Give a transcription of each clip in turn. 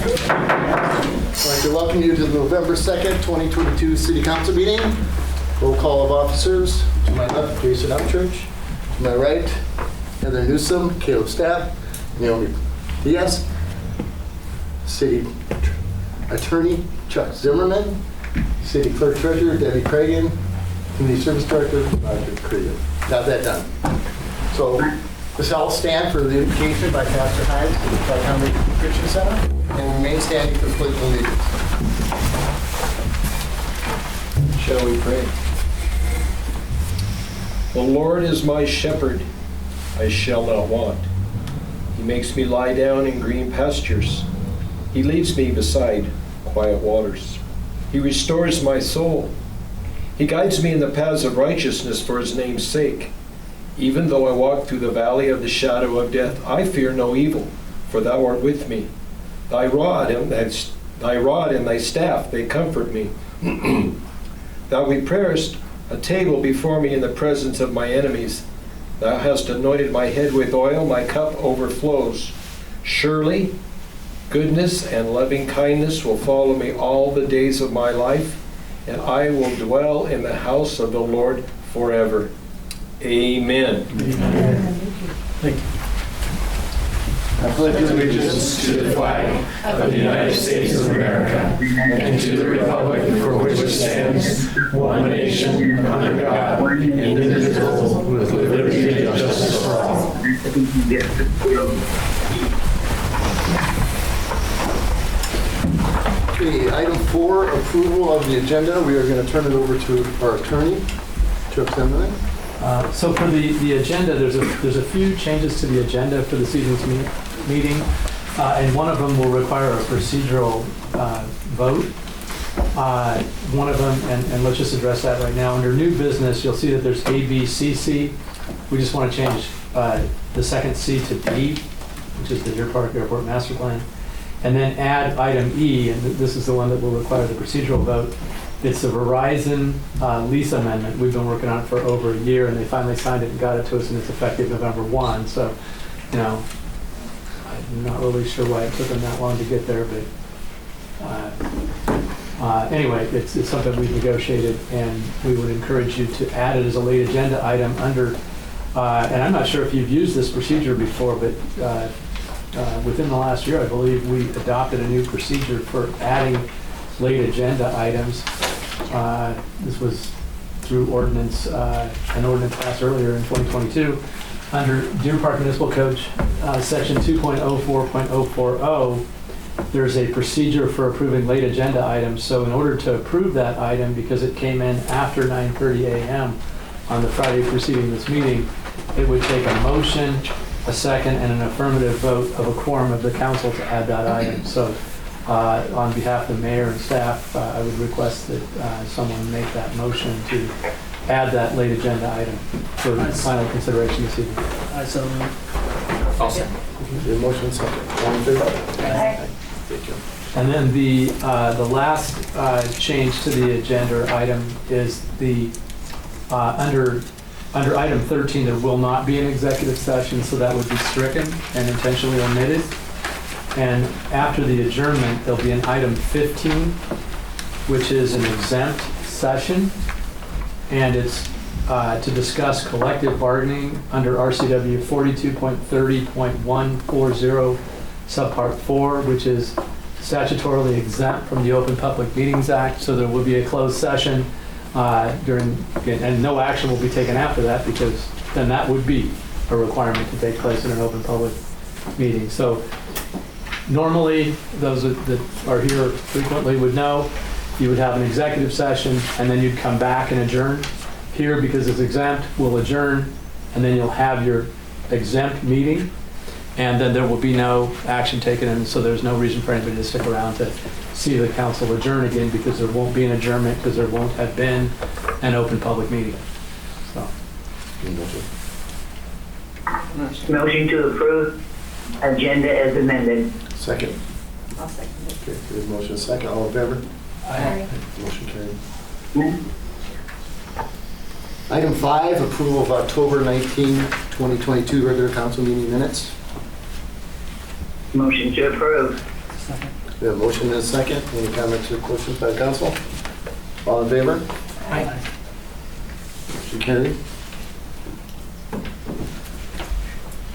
I'd like to welcome you to the November 2nd, 2022 City Council meeting. Roll call of officers. To my left, Jason Upchurch. To my right, Heather Newsom, Caleb Stapp, Naomi Diaz, City Attorney Chuck Zimmerman, City Clerk Treasurer Debbie Cragen, Community Service Director Roger Cregan. Got that done. So this all stand for the invocation by Pastor Hines to the Tri-County Christian Center and remain standing for the pledge of allegiance. Shall we pray? The Lord is my shepherd, I shall not want. He makes me lie down in green pastures. He leads me beside quiet waters. He restores my soul. He guides me in the paths of righteousness for his name's sake. Even though I walk through the valley of the shadow of death, I fear no evil, for thou art with me. Thy rod and thy staff, they comfort me. Thou preparest a table before me in the presence of my enemies. Thou hast anointed my head with oil, my cup overflows. Surely, goodness and loving kindness will follow me all the days of my life, and I will dwell in the house of the Lord forever. Amen. Amen. Thank you. I pledge allegiance to the flag of the United States of America and to the republic for which it stands, one nation, under God, indivisible, with liberty and justice for all. Okay, item 4, approval of the agenda. We are going to turn it over to our attorney, Chuck Zimmerman. So for the agenda, there's a few changes to the agenda for this evening's meeting, and one of them will require a procedural vote. One of them, and let's just address that right now. Under new business, you'll see that there's A, B, C, C. We just want to change the second C to D, which is the Deer Park Airport Master Plan, and then add item E, and this is the one that will require the procedural vote. It's a Verizon lease amendment. We've been working on it for over a year, and they finally signed it and got it to us, and it's effective November 1. So, you know, I'm not really sure why it took them that long to get there, but anyway, it's something we've negotiated, and we would encourage you to add it as a late agenda item under, and I'm not sure if you've used this procedure before, but within the last year, I believe we adopted a new procedure for adding late agenda items. This was through ordinance, an ordinance passed earlier in 2022. Under Deer Park Municipal Code, section 2.04.040, there's a procedure for approving late agenda items. So in order to approve that item, because it came in after 9:30 a.m. on the Friday preceding this meeting, it would take a motion, a second, and an affirmative vote of a quorum of the council to add that item. So on behalf of the mayor and staff, I would request that someone make that motion to add that late agenda item for final consideration this evening. I so moved. I'll second. Your motion second. All in favor? Aye. Thank you. And then the last change to the agenda item is the under item 13, there will not be an executive session, so that would be stricken and intentionally omitted. And after the adjournment, there'll be an item 15, which is an exempt session, and it's to discuss collective bargaining under RCW 42.30.140 subpart 4, which is statutorily exempt from the Open Public Meetings Act. So there will be a closed session and no action will be taken after that, because then that would be a requirement to take place in an open public meeting. So normally, those that are here frequently would know, you would have an executive session and then you'd come back and adjourn. Here, because it's exempt, we'll adjourn and then you'll have your exempt meeting, and then there will be no action taken, and so there's no reason for anybody to stick around to see the council adjourn again, because there won't be an adjournment, because there won't have been an open public meeting. So. Motion to approve agenda as amended. Second. I'll second it. Okay, there's motion second. All in favor? Aye. Motion carried. Item 5, approval of October 19, 2022 regular council meeting minutes. Motion to approve. Second. We have a motion and a second. Any comments or questions by the council? All in favor? Aye. Motion carried.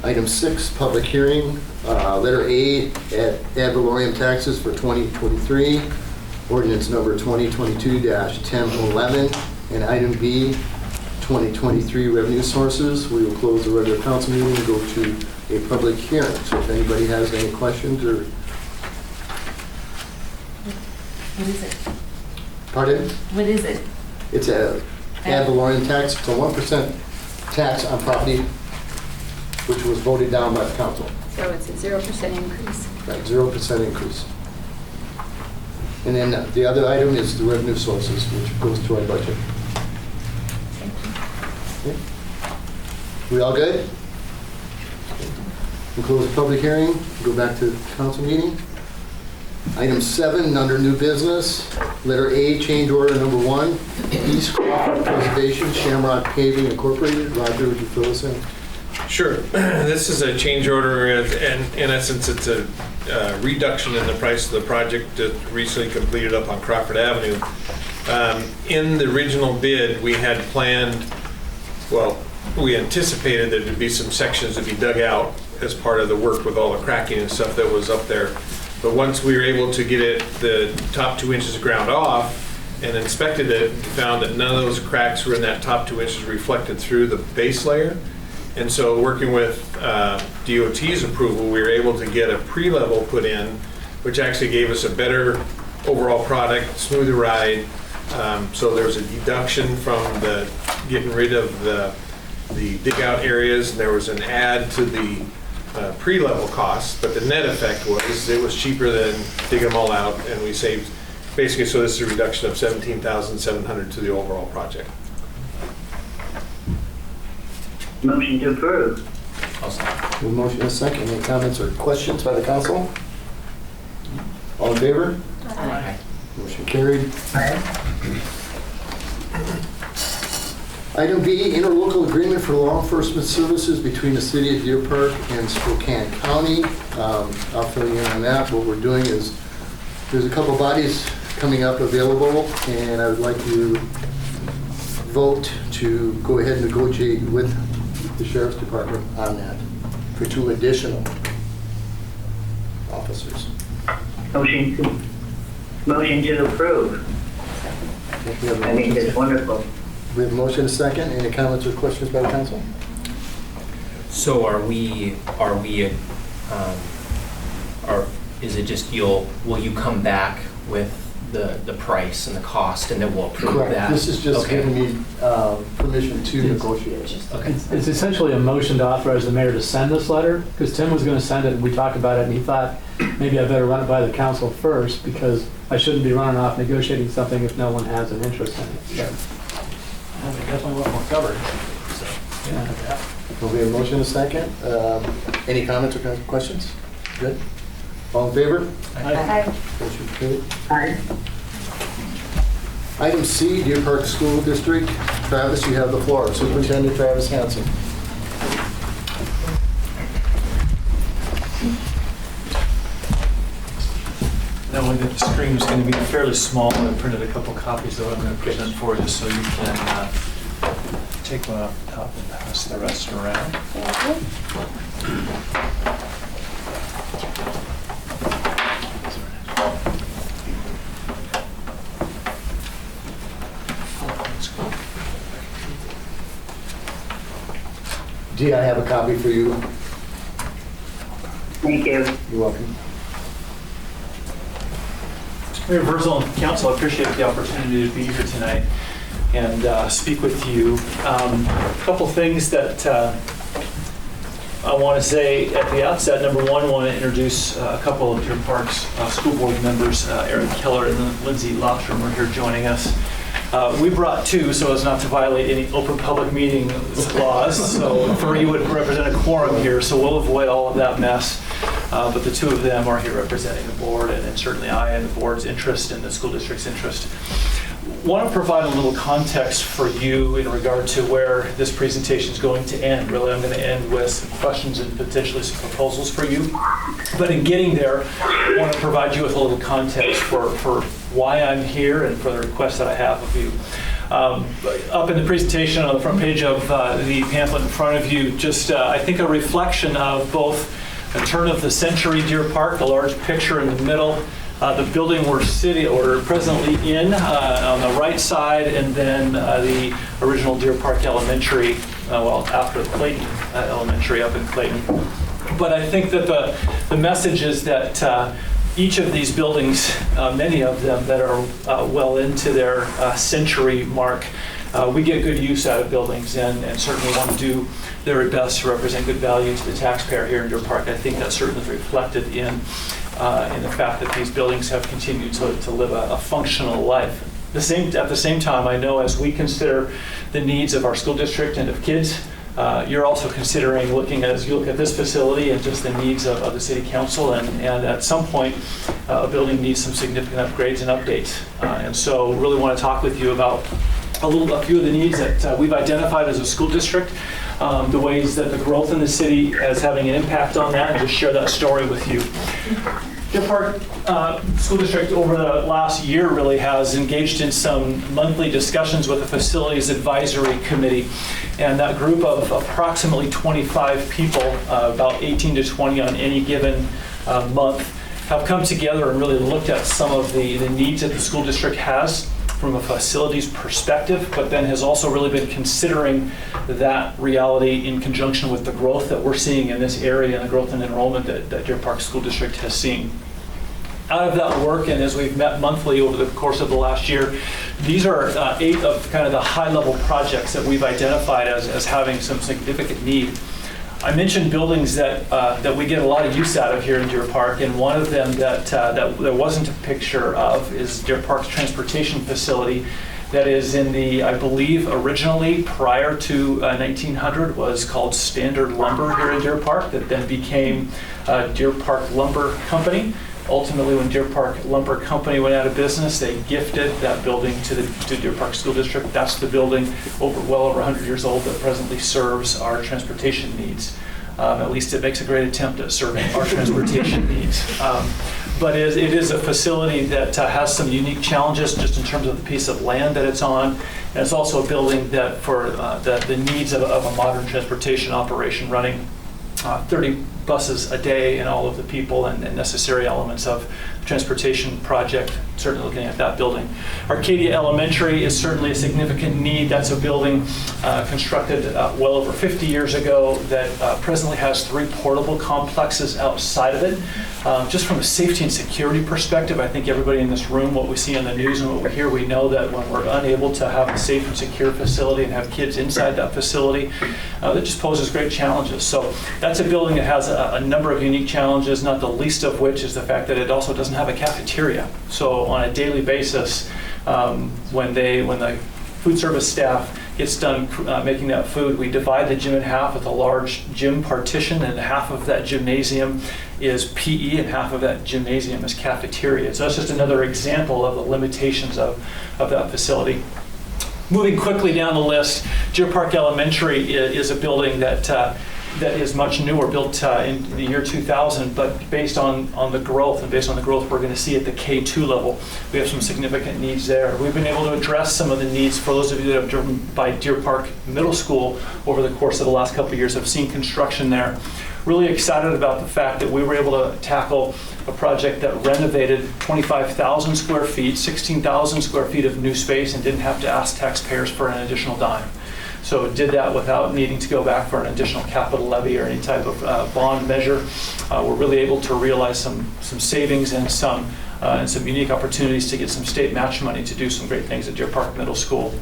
Item 6, public hearing. Letter A, ad valorem taxes for 2023. Ordinance number 2022-1011. And item B, 2023 revenue sources. We will close the regular council meeting and go to a public hearing. So if anybody has any questions or... What is it? Pardon? What is it? It's a ad valorem tax. It's a 1% tax on property, which was voted down by the council. So it's a 0% increase. Right, 0% increase. And then the other item is the revenue sources, which goes to our budget. Okay. We all good? We'll close the public hearing, go back to the council meeting. Item 7, under new business, letter A, change order number 1, East Crawford Preservation, Shamrock Paving Incorporated. Roger, would you fill us in? Sure. This is a change order, and in essence, it's a reduction in the price of the project that recently completed up on Crawford Avenue. In the original bid, we had planned, well, we anticipated there to be some sections to be dug out as part of the work with all the cracking and stuff that was up there. But once we were able to get it, the top 2 inches of ground off and inspected it, found that none of those cracks were in that top 2 inches reflected through the base layer. And so working with DOT's approval, we were able to get a pre-level put in, which actually gave us a better overall product, smoother ride. So there was a deduction from the getting rid of the dig out areas, and there was an add to the pre-level costs, but the net effect was it was cheaper than digging them all out, and we saved basically, so this is a reduction of $17,700 to the overall project. Motion to approve. A motion and a second. Any comments or questions by the council? All in favor? Aye. Motion carried. Aye. Item B, interlocal agreement for law enforcement services between the city of Deer Park and Spokane County. I'll fill you in on that. What we're doing is, there's a couple bodies coming up available, and I would like you vote to go ahead and negotiate with the Sheriff's Department on that for 2 additional officers. Motion to approve. I think that's wonderful. We have a motion and a second. Any comments or questions by the council? So is it just will you come back with the price and the cost, and then we'll approve Correct. that? This is just Okay. giving me permission to negotiate. Okay. It's essentially a motion to authorize the mayor to send this letter, because Tim was going to send it, and we talked about it, and he thought maybe I better run it by the council first, because I shouldn't be running off negotiating something if no one has an interest in it. So, I think definitely what we're covered. So, yeah. Will we have a motion and a second? Any comments or questions? Good. All in favor? Aye. Motion carried. Aye. Item C, Deer Park School District. Travis, you have the floor. Superintendent Travis Hansen. knowing that the screen is going to be fairly small, I printed a couple copies of what I'm going to present for you, so you can take one off the top and pass the rest around. Dee, I have a copy for you. Thank you. You're welcome. Mayor Virgil and Council, I appreciate the opportunity to be here tonight and speak with you. A couple things that I want to say at the outset. Number one, I want to introduce a couple of Deer Park's school board members. Aaron Keller and Lindsay Lofstrom are here joining us. We brought two so as not to violate any open public meeting laws. So three would represent a quorum here, so we'll avoid all of that mess. But the two of them are here representing the board and certainly I and the board's interest and the school district's interest. want to provide a little context for you in regard to where this presentation is going to end. Really, I'm going to end with some questions and potentially some proposals for you. But in getting there, I want to provide you with a little context for why I'm here and for the requests that I have of you. Up in the presentation on the front page of the pamphlet in front of you, just I think a reflection of both a turn of the century Deer Park, the large picture in the middle, the building we're presently in on the right side, and then the original Deer Park Elementary, after Clayton Elementary up in Clayton. But I think that the message is that each of these buildings, many of them that are well into their century mark, we get good use out of buildings and certainly want to do their best to represent good value to the taxpayer here in Deer Park. I think that's certainly reflected in the fact that these buildings have continued to live a functional life. At the same time, I know as we consider the needs of our school district and of kids, you're also considering as you look at this facility and just the needs of the city council, and at some point a building needs some significant upgrades and updates. And so really want to talk with you about a few of the needs that we've identified as a school district, the ways that the growth in the city is having an impact on that, and just share that story with you. Deer Park School District over the last year really has engaged in some monthly discussions with the Facilities Advisory Committee. And that group of approximately 25 people, about 18 to 20 on any given month, have come together and really looked at some of the needs that the school district has from a facilities perspective, but then has also really been considering that reality in conjunction with the growth that we're seeing in this area and the growth in enrollment that Deer Park School District has seen. Out of that work, and as we've met monthly over the course of the last year, these are 8 of kind of the high-level projects that we've identified as having some significant need. I mentioned buildings that we get a lot of use out of here in Deer Park, and one of them that there wasn't a picture of is Deer Park's transportation facility that is in the, I believe, originally prior to 1900 was called Standard Lumber here in Deer Park, that then became Deer Park Lumber Company. Ultimately, when Deer Park Lumber Company went out of business, they gifted that building to Deer Park School District. That's the building well over 100 years old that presently serves our transportation needs. At least it makes a great attempt at serving our transportation needs. But it is a facility that has some unique challenges just in terms of the piece of land that it's on. And it's also a building that for the needs of a modern transportation operation, running 30 buses a day and all of the people and necessary elements of the transportation project, certainly looking at that building. Arcadia Elementary is certainly a significant need. That's a building constructed well over 50 years ago that presently has 3 portable complexes outside of it. Just from a safety and security perspective, I think everybody in this room, what we see on the news and what we hear, we know that when we're unable to have a safe and secure facility and have kids inside that facility, that just poses great challenges. So that's a building that has a number of unique challenges, not the least of which is the fact that it also doesn't have a cafeteria. So on a daily basis, when the food service staff gets done making that food, we divide the gym in half with a large gym partition, and half of that gymnasium is PE and half of that gymnasium is cafeteria. So that's just another example of the limitations of that facility. Moving quickly down the list, Deer Park Elementary is a building that is much newer, built in the year 2000, but based on the growth, and based on the growth we're going to see at the K2 level, we have some significant needs there. We've been able to address some of the needs for those of you that have driven by Deer Park Middle School over the course of the last couple of years, have seen construction there. Really excited about the fact that we were able to tackle a project that renovated 25,000 square feet, 16,000 square feet of new space, and didn't have to ask taxpayers for an additional dime. So it did that without needing to go back for an additional capital levy or any type of bond measure. We're really able to realize some savings and some unique opportunities to get some state match money to do some great things at Deer Park Middle School.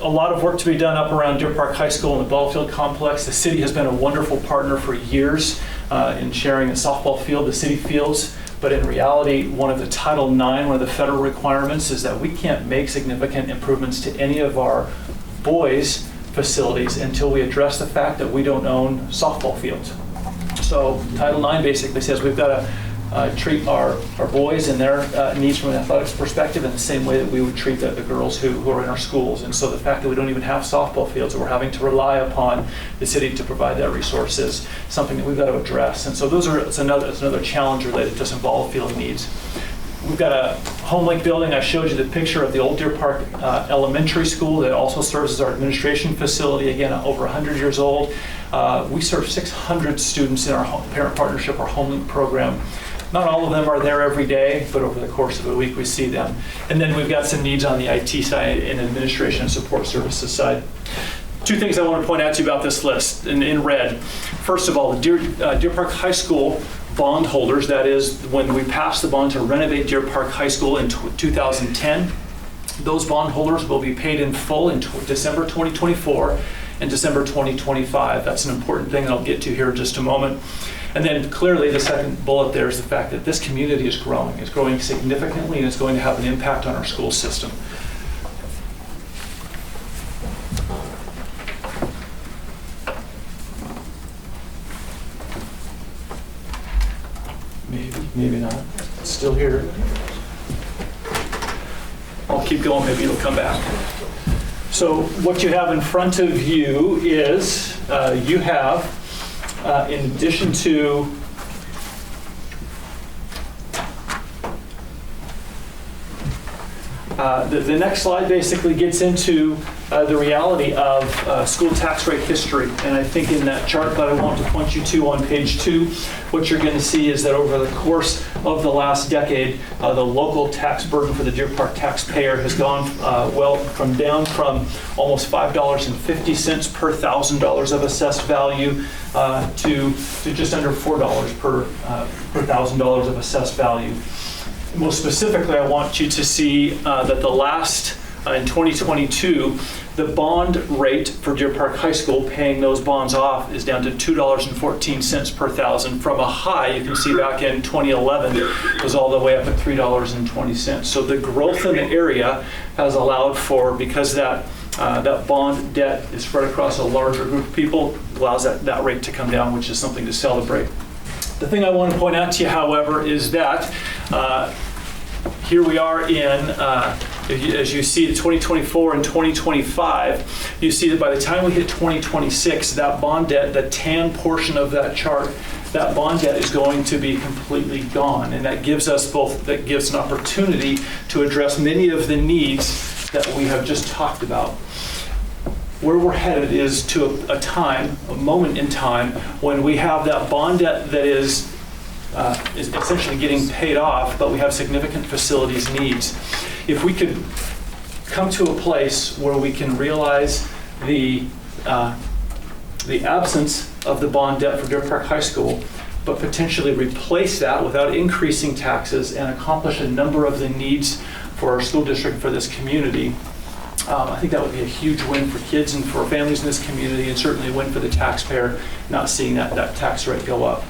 A lot of work to be done up around Deer Park High School and the ball field complex. The city has been a wonderful partner for years in sharing the softball field, the city fields. But in reality, one of the Title IX, one of the federal requirements is that we can't make significant improvements to any of our boys' facilities until we address the fact that we don't own softball fields. So Title IX basically says we've got to treat our boys and their needs from an athletics perspective in the same way that we would treat the girls who are in our schools. And so the fact that we don't even have softball fields, or we're having to rely upon the city to provide that resource, is something that we've got to address. And so it's another challenge related to some ball field needs. We've got a home link building. I showed you the picture of the old Deer Park Elementary School that also serves as our administration facility, again, over 100 years old. We serve 600 students in our parent partnership, our home link program. Not all of them are there every day, but over the course of a week we see them. And then we've got some needs on the IT side and administration and support services side. Two things I want to point out to you about this list in red. First of all, the Deer Park High School bond holders, that is when we passed the bond to renovate Deer Park High School in 2010, those bond holders will be paid in full in December 2024 and December 2025. That's an important thing that I'll get to here in just a moment. And then clearly the second bullet there is the fact that this community is growing. It's growing significantly, and it's going to have an impact on our school system. Maybe not. It's still here. I'll keep going, maybe it'll come back. So what you have in front of you is, you have, in addition to the next slide basically gets into the reality of school tax rate history. And I think in that chart that I want to point you to on page 2, what you're going to see is that over the course of the last decade, the local tax burden for the Deer Park taxpayer has gone down from almost $5.50 per $1,000 of assessed value to just under $4 per $1,000 of assessed value. Most specifically, I want you to see that the last, in 2022, the bond rate for Deer Park High School, paying those bonds off, is down to $2.14 per thousand, from a high you can see back in 2011 was all the way up at $3.20. So the growth in the area has allowed for, because that bond debt is spread across a larger group of people, allows that rate to come down, which is something to celebrate. The thing I want to point out to you, however, is that here we are in, as you see, 2024 and 2025, you see that by the time we hit 2026, that bond debt, the tan portion of that chart, that bond debt is going to be completely gone. And that gives us that gives an opportunity to address many of the needs that we have just talked about. Where we're headed is to a moment in time when we have that bond debt that is essentially getting paid off, but we have significant facilities needs. If we could come to a place where we can realize the absence of the bond debt for Deer Park High School, but potentially replace that without increasing taxes and accomplish a number of the needs for our school district, for this community, I think that would be a huge win for kids and for families in this community, and certainly a win for the taxpayer, not seeing that tax rate go up.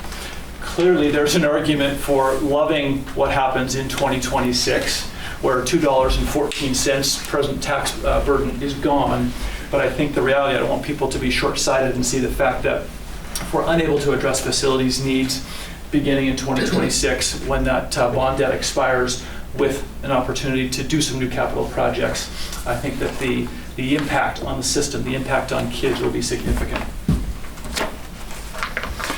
Clearly, there's an argument for loving what happens in 2026, where $2.14 present tax burden is gone. But I think the reality, I don't want people to be short-sighted and see the fact that if we're unable to address facilities needs beginning in 2026, when that bond debt expires, with an opportunity to do some new capital projects, I think that the impact on the system, the impact on kids will be significant.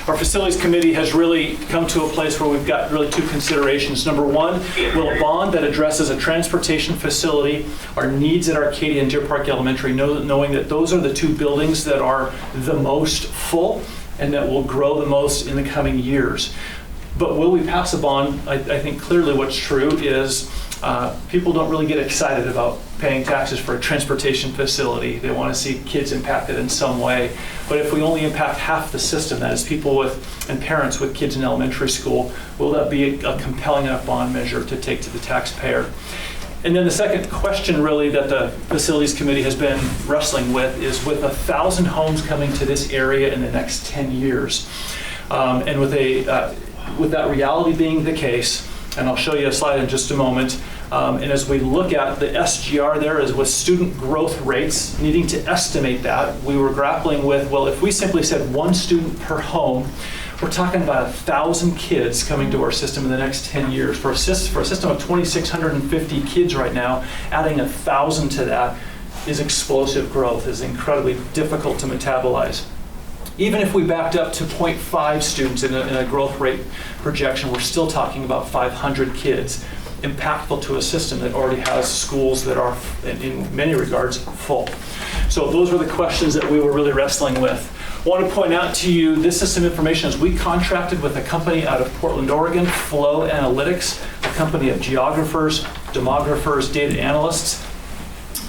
Our facilities committee has really come to a place where we've got really two considerations. Number one, will a bond that addresses a transportation facility, our needs at Arcadia and Deer Park Elementary, knowing that those are the two buildings that are the most full and that will grow the most in the coming years. But will we pass a bond? I think clearly what's true is people don't really get excited about paying taxes for a transportation facility. They want to see kids impacted in some way. But if we only impact half the system, that is people and parents with kids in elementary school, will that be a compelling enough bond measure to take to the taxpayer? And then the second question really that the facilities committee has been wrestling with is, with 1,000 homes coming to this area in the next 10 years, and with that reality being the case, and I'll show you a slide in just a moment, and as we look at the SGR there, is with student growth rates, needing to estimate that, we were grappling with, well, if we simply said one student per home, we're talking about 1,000 kids coming to our system in the next 10 years. For a system of 2,650 kids right now, adding 1,000 to that is explosive growth, is incredibly difficult to metabolize. Even if we backed up to 0.5 students in a growth rate projection, we're still talking about 500 kids, impactful to a system that already has schools that are, in many regards, full. So those were the questions that we were really wrestling with. I want to point out to you, this is some information as we contracted with a company out of Portland, Oregon, Flow Analytics, a company of geographers, demographers, data analysts.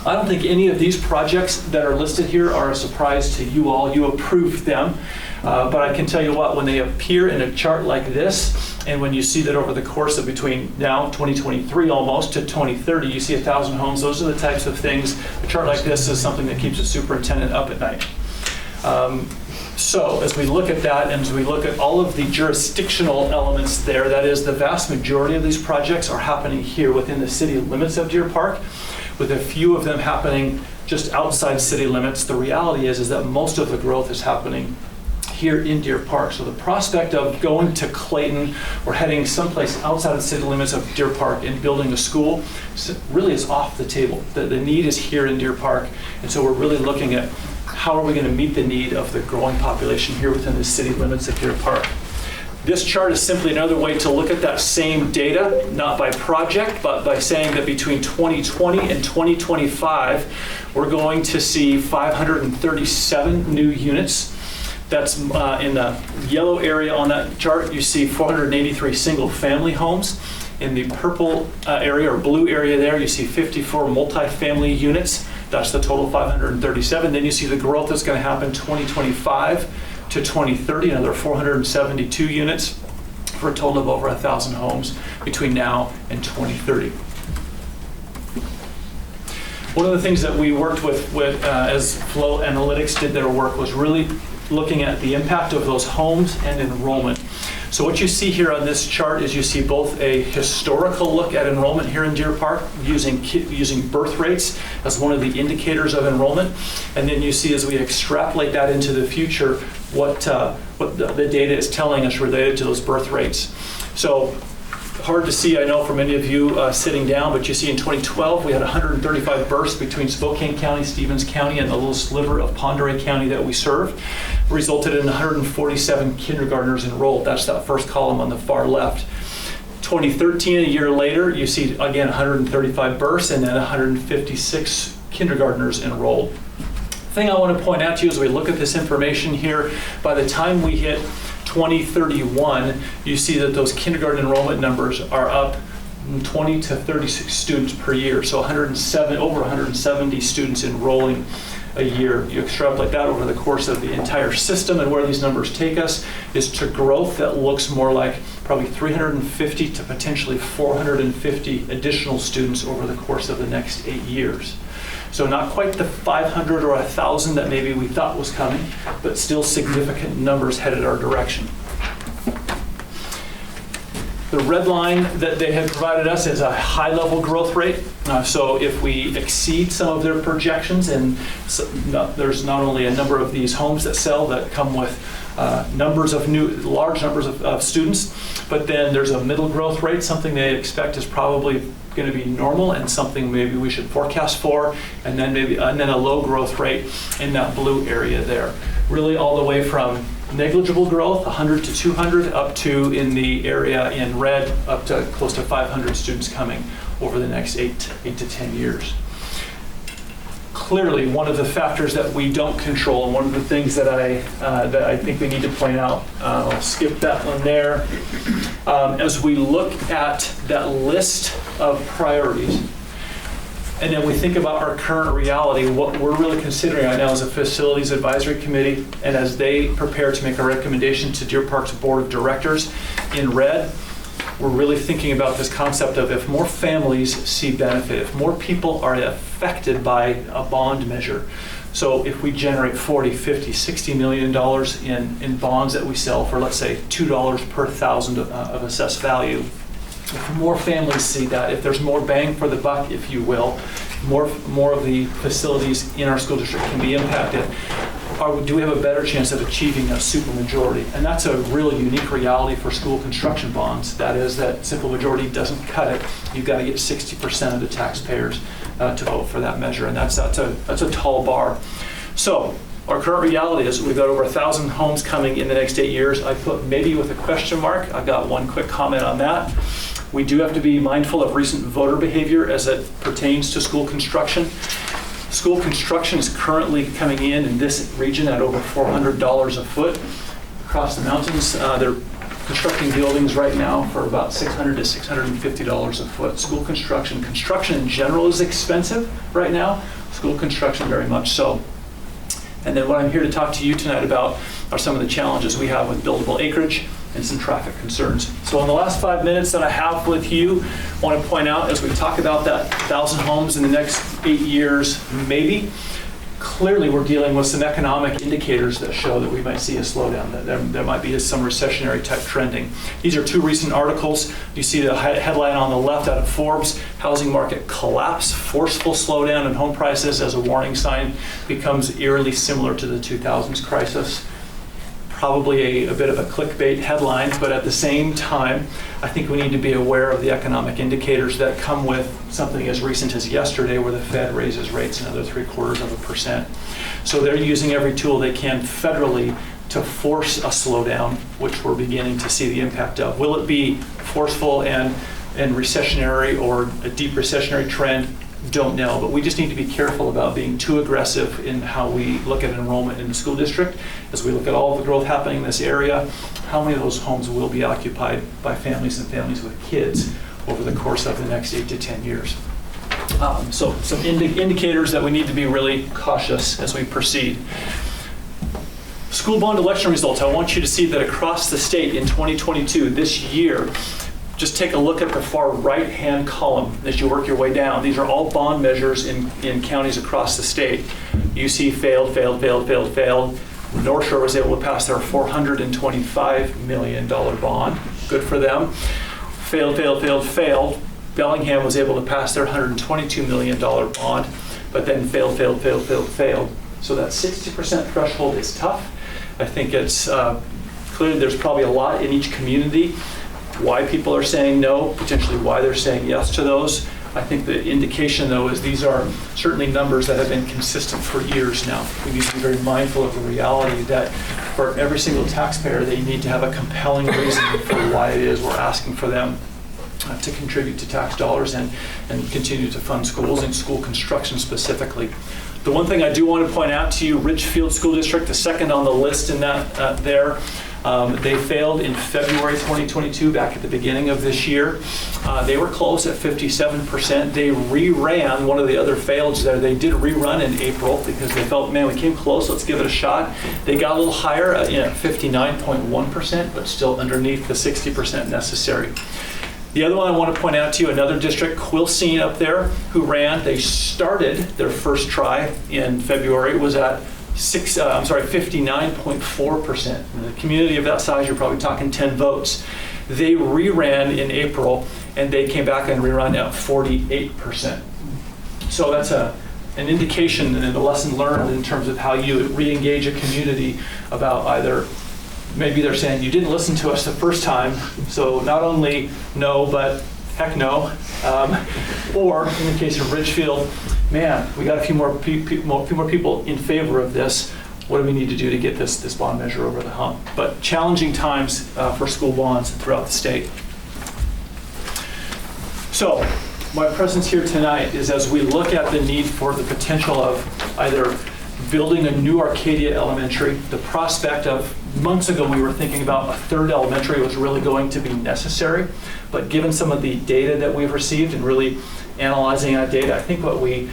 I don't think any of these projects that are listed here are a surprise to you all. You approved them. But I can tell you what, when they appear in a chart like this, and when you see that over the course of between now, 2023 almost, to 2030, you see 1,000 homes, those are the types of things. A chart like this is something that keeps a superintendent up at night. So as we look at that, and as we look at all of the jurisdictional elements there, that is, the vast majority of these projects are happening here within the city limits of Deer Park, with a few of them happening just outside city limits. The reality is that most of the growth is happening here in Deer Park. So the prospect of going to Clayton or heading someplace outside of the city limits of Deer Park and building a school really is off the table. The need is here in Deer Park, and so we're really looking at how are we going to meet the need of the growing population here within the city limits of Deer Park. This chart is simply another way to look at that same data, not by project, but by saying that between 2020 and 2025, we're going to see 537 new units. That's in the yellow area on that chart. You see 483 single-family homes. In the purple area or blue area there, you see 54 multifamily units. That's the total 537. Then you see the growth that's going to happen 2025 to 2030, another 472 units, for a total of over 1,000 homes between now and 2030. One of the things that we worked with as Flow Analytics did their work was really looking at the impact of those homes and enrollment. So what you see here on this chart is you see both a historical look at enrollment here in Deer Park using birth rates as one of the indicators of enrollment. And then you see as we extrapolate that into the future what the data is telling us related to those birth rates. So hard to see, I know, for many of you sitting down, but you see in 2012 we had 135 births between Spokane County, Stevens County, and the little sliver of Pend Oreille County that we serve. Resulted in 147 kindergartners enrolled. That's that first column on the far left. 2013, a year later, you see again 135 births and then 156 kindergartners enrolled. The thing I want to point out to you as we look at this information here, by the time we hit 2031, you see that those kindergarten enrollment numbers are up 20 to 36 students per year. So over 170 students enrolling a year. You extrapolate that over the course of the entire system, and where these numbers take us is to growth that looks more like probably 350 to potentially 450 additional students over the course of the next 8 years. So not quite the 500 or 1,000 that maybe we thought was coming, but still significant numbers headed our direction. The red line that they have provided us is a high-level growth rate. So if we exceed some of their projections, and there's not only a number of these homes that sell that come with large numbers of students, but then there's a middle growth rate, something they expect is probably going to be normal and something maybe we should forecast for, and then a low growth rate in that blue area there. Really all the way from negligible growth, 100 to 200, up to, in the area in red, up to close to 500 students coming over the next 8 to 10 years. Clearly, one of the factors that we don't control, and one of the things that I think we need to point out, I'll skip that one there. As we look at that list of priorities, and then we think about our current reality, what we're really considering right now is a facilities advisory committee, and as they prepare to make a recommendation to Deer Park's board of directors in red, we're really thinking about this concept of if more families see benefit, if more people are affected by a bond measure. So if we generate 40, 50, $60 million in bonds that we sell for, let's say, $2 per thousand of assessed value, if more families see that, if there's more bang for the buck, if you will, more of the facilities in our school district can be impacted. do we have a better chance of achieving a supermajority? And that's a really unique reality for school construction bonds. That is that simple majority doesn't cut it. You've got to get 60% of the taxpayers to vote for that measure, and that's a tall bar. So our current reality is we've got over 1,000 homes coming in the next 8 years. I put maybe with a question mark. I've got one quick comment on that. We do have to be mindful of recent voter behavior as it pertains to school construction. School construction is currently coming in this region at over $400 a foot. Across the mountains, they're constructing buildings right now for about $600 to $650 a foot. School construction in general is expensive right now. School construction very much so. And then what I'm here to talk to you tonight about are some of the challenges we have with buildable acreage and some traffic concerns. So in the last 5 minutes that I have with you, I want to point out as we talk about that 1,000 homes in the next 8 years, maybe, clearly we're dealing with some economic indicators that show that we might see a slowdown, that there might be some recessionary type trending. These are two recent articles. You see the headline on the left out of Forbes, housing market collapse, forceful slowdown in home prices as a warning sign, becomes eerily similar to the 2000s crisis. Probably a bit of a clickbait headline, but at the same time, I think we need to be aware of the economic indicators that come with something as recent as yesterday where the Fed raises rates another 0.75%. So they're using every tool they can federally to force a slowdown, which we're beginning to see the impact of. Will it be forceful and recessionary or a deep recessionary trend? Don't know, but we just need to be careful about being too aggressive in how we look at enrollment in the school district. As we look at all the growth happening in this area, how many of those homes will be occupied by families and families with kids over the course of the next 8 to 10 years? So some indicators that we need to be really cautious as we proceed. School bond election results. I want you to see that across the state in 2022, this year, just take a look at the far right-hand column as you work your way down. These are all bond measures in counties across the state. UC failed. North Shore was able to pass their $425 million bond. Good for them. Failed. Bellingham was able to pass their $122 million bond, but then failed. So that 60% threshold is tough. I think it's clear there's probably a lot in each community why people are saying no, potentially why they're saying yes to those. I think the indication, though, is these are certainly numbers that have been consistent for years now. We need to be very mindful of the reality that for every single taxpayer, they need to have a compelling reason for why it is we're asking for them to contribute to tax dollars and continue to fund schools and school construction specifically. The one thing I do want to point out to you, Ridgefield School District, the second on the list in that there, they failed in February 2022, back at the beginning of this year. They were close at 57%. They reran one of the other faileds there. They did rerun in April because they felt, man, we came close, let's give it a shot. They got a little higher at 59.1%, but still underneath the 60% necessary. The other one I want to point out to you, another district, Quilcene up there, who ran, they started their first try in February, was at 59.4%. In a community of that size, you're probably talking 10 votes. They reran in April, and they came back and rerun at 48%. So that's an indication and a lesson learned in terms of how you re-engage a community about either, maybe they're saying, you didn't listen to us the first time, so not only no, but heck no. Or in the case of Ridgefield, man, we got a few more people in favor of this. What do we need to do to get this bond measure over the hump? But challenging times for school bonds throughout the state. So my presence here tonight is as we look at the need for the potential of either building a new Arcadia Elementary, the prospect of, months ago we were thinking about a third elementary was really going to be necessary, but given some of the data that we've received and really analyzing that data, I think what we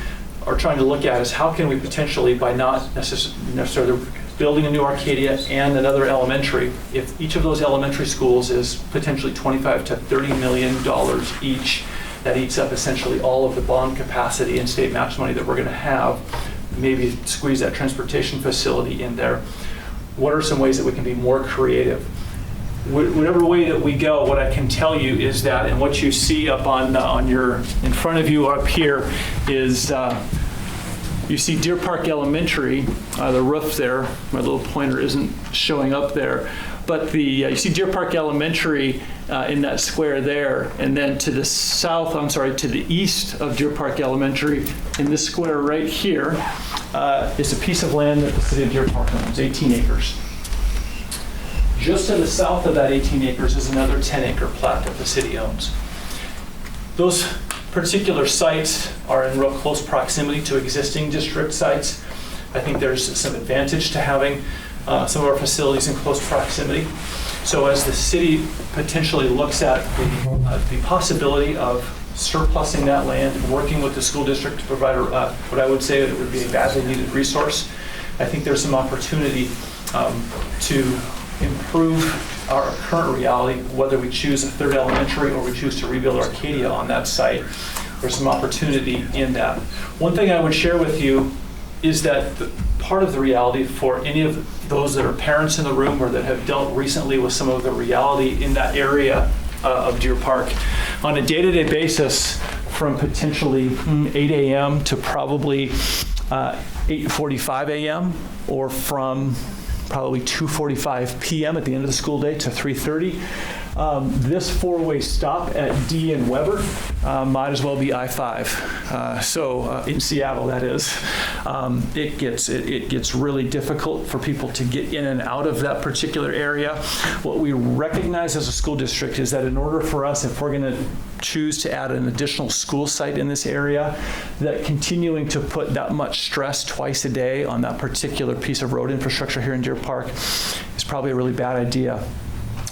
are trying to look at is how can we potentially, by not necessarily building a new Arcadia and another elementary, if each of those elementary schools is potentially $25 to $30 million each, that eats up essentially all of the bond capacity and state match money that we're going to have, maybe squeeze that transportation facility in there. What are some ways that we can be more creative? Whatever way that we go, what I can tell you is that, and what you see up on your, in front of you up here is You see Deer Park Elementary, the roof there, my little pointer isn't showing up there, but you see Deer Park Elementary in that square there, and then to the south, to the east of Deer Park Elementary, in this square right here, is a piece of land that the city of Deer Park owns, 18 acres. Just to the south of that 18 acres is another 10-acre plat that the city owns. Those particular sites are in real close proximity to existing district sites. I think there's some advantage to having some of our facilities in close proximity. So as the city potentially looks at the possibility of surplusing that land and working with the school district to provide what I would say it would be a badly needed resource, I think there's some opportunity to improve our current reality, whether we choose a third elementary or we choose to rebuild Arcadia on that site. There's some opportunity in that. One thing I would share with you is that part of the reality for any of those that are parents in the room or that have dealt recently with some of the reality in that area of Deer Park, on a day-to-day basis, from potentially 8 a.m. to probably 8:45 a.m. or from probably 2:45 p.m. at the end of the school day to 3:30. This four-way stop at D and Weber might as well be I-5. So in Seattle, that is. It gets really difficult for people to get in and out of that particular area. What we recognize as a school district is that in order for us, if we're going to choose to add an additional school site in this area, that continuing to put that much stress twice a day on that particular piece of road infrastructure here in Deer Park is probably a really bad idea.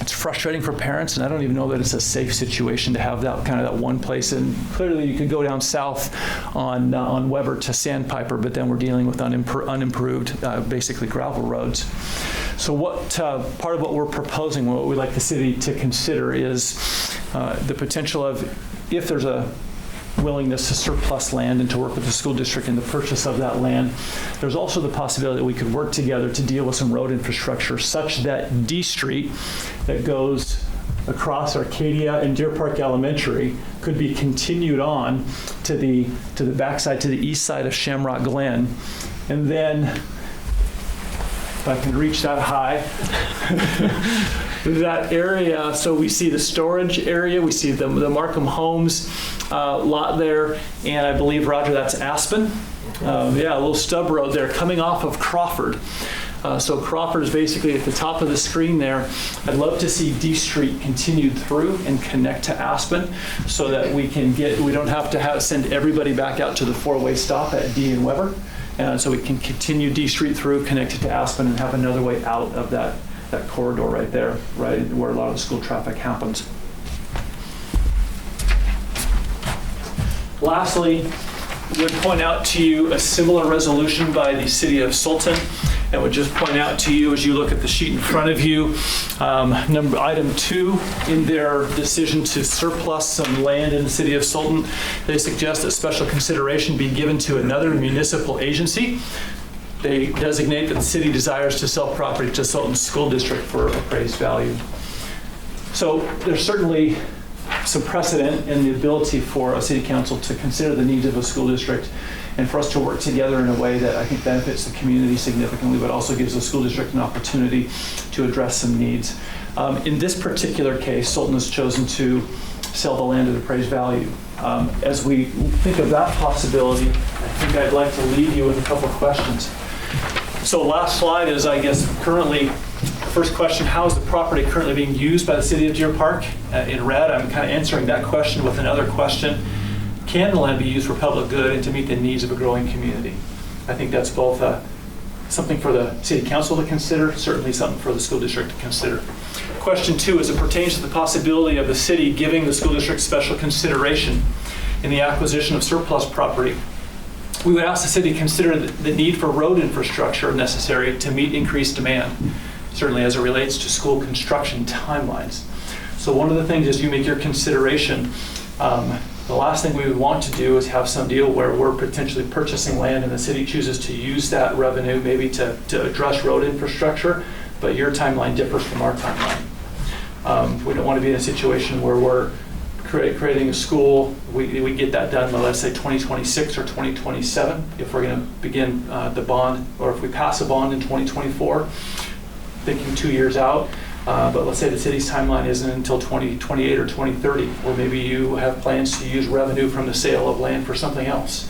It's frustrating for parents, and I don't even know that it's a safe situation to have that one place. And clearly, you could go down south on Weber to Sandpiper, but then we're dealing with unimproved, basically gravel roads. So part of what we're proposing, what we'd like the city to consider is the potential of, if there's a willingness to surplus land and to work with the school district in the purchase of that land, there's also the possibility that we could work together to deal with some road infrastructure such that D Street that goes across Arcadia and Deer Park Elementary could be continued on to the backside, to the east side of Shamrock Glen. And then, if I can reach that high, that area, so we see the storage area, we see the Markham Homes lot there, and I believe, Roger, that's Aspen. A little stub road there coming off of Crawford. So Crawford is basically at the top of the screen there. I'd love to see D Street continued through and connect to Aspen so that we don't have to send everybody back out to the four-way stop at D and Weber. So we can continue D Street through, connect it to Aspen, and have another way out of that corridor right there, right where a lot of the school traffic happens. Lastly, would point out to you a similar resolution by the City of Sultan, and would just point out to you as you look at the sheet in front of you, item 2 in their decision to surplus some land in the City of Sultan, they suggest that special consideration be given to another municipal agency. They designate that the city desires to sell property to Sultan School District for appraised value. So there's certainly some precedent in the ability for a city council to consider the needs of a school district and for us to work together in a way that I think benefits the community significantly, but also gives the school district an opportunity to address some needs. In this particular case, Sultan has chosen to sell the land at appraised value. As we think of that possibility, I think I'd like to leave you with a couple of questions. So last slide is, I guess, currently, first question, how is the property currently being used by the City of Deer Park? In red, I'm kind of answering that question with another question. Can the land be used for public good and to meet the needs of a growing community? I think that's both something for the City Council to consider, certainly something for the school district to consider. Question 2, as it pertains to the possibility of the city giving the school district special consideration in the acquisition of surplus property, we would ask the city to consider the need for road infrastructure necessary to meet increased demand, certainly as it relates to school construction timelines. So one of the things as you make your consideration, the last thing we would want to do is have some deal where we're potentially purchasing land and the city chooses to use that revenue maybe to address road infrastructure, but your timeline differs from our timeline. We don't want to be in a situation where we're creating a school, we get that done by, let's say, 2026 or 2027, if we're going to begin the bond, or if we pass a bond in 2024, thinking 2 years out. But let's say the city's timeline isn't until 2028 or 2030, or maybe you have plans to use revenue from the sale of land for something else.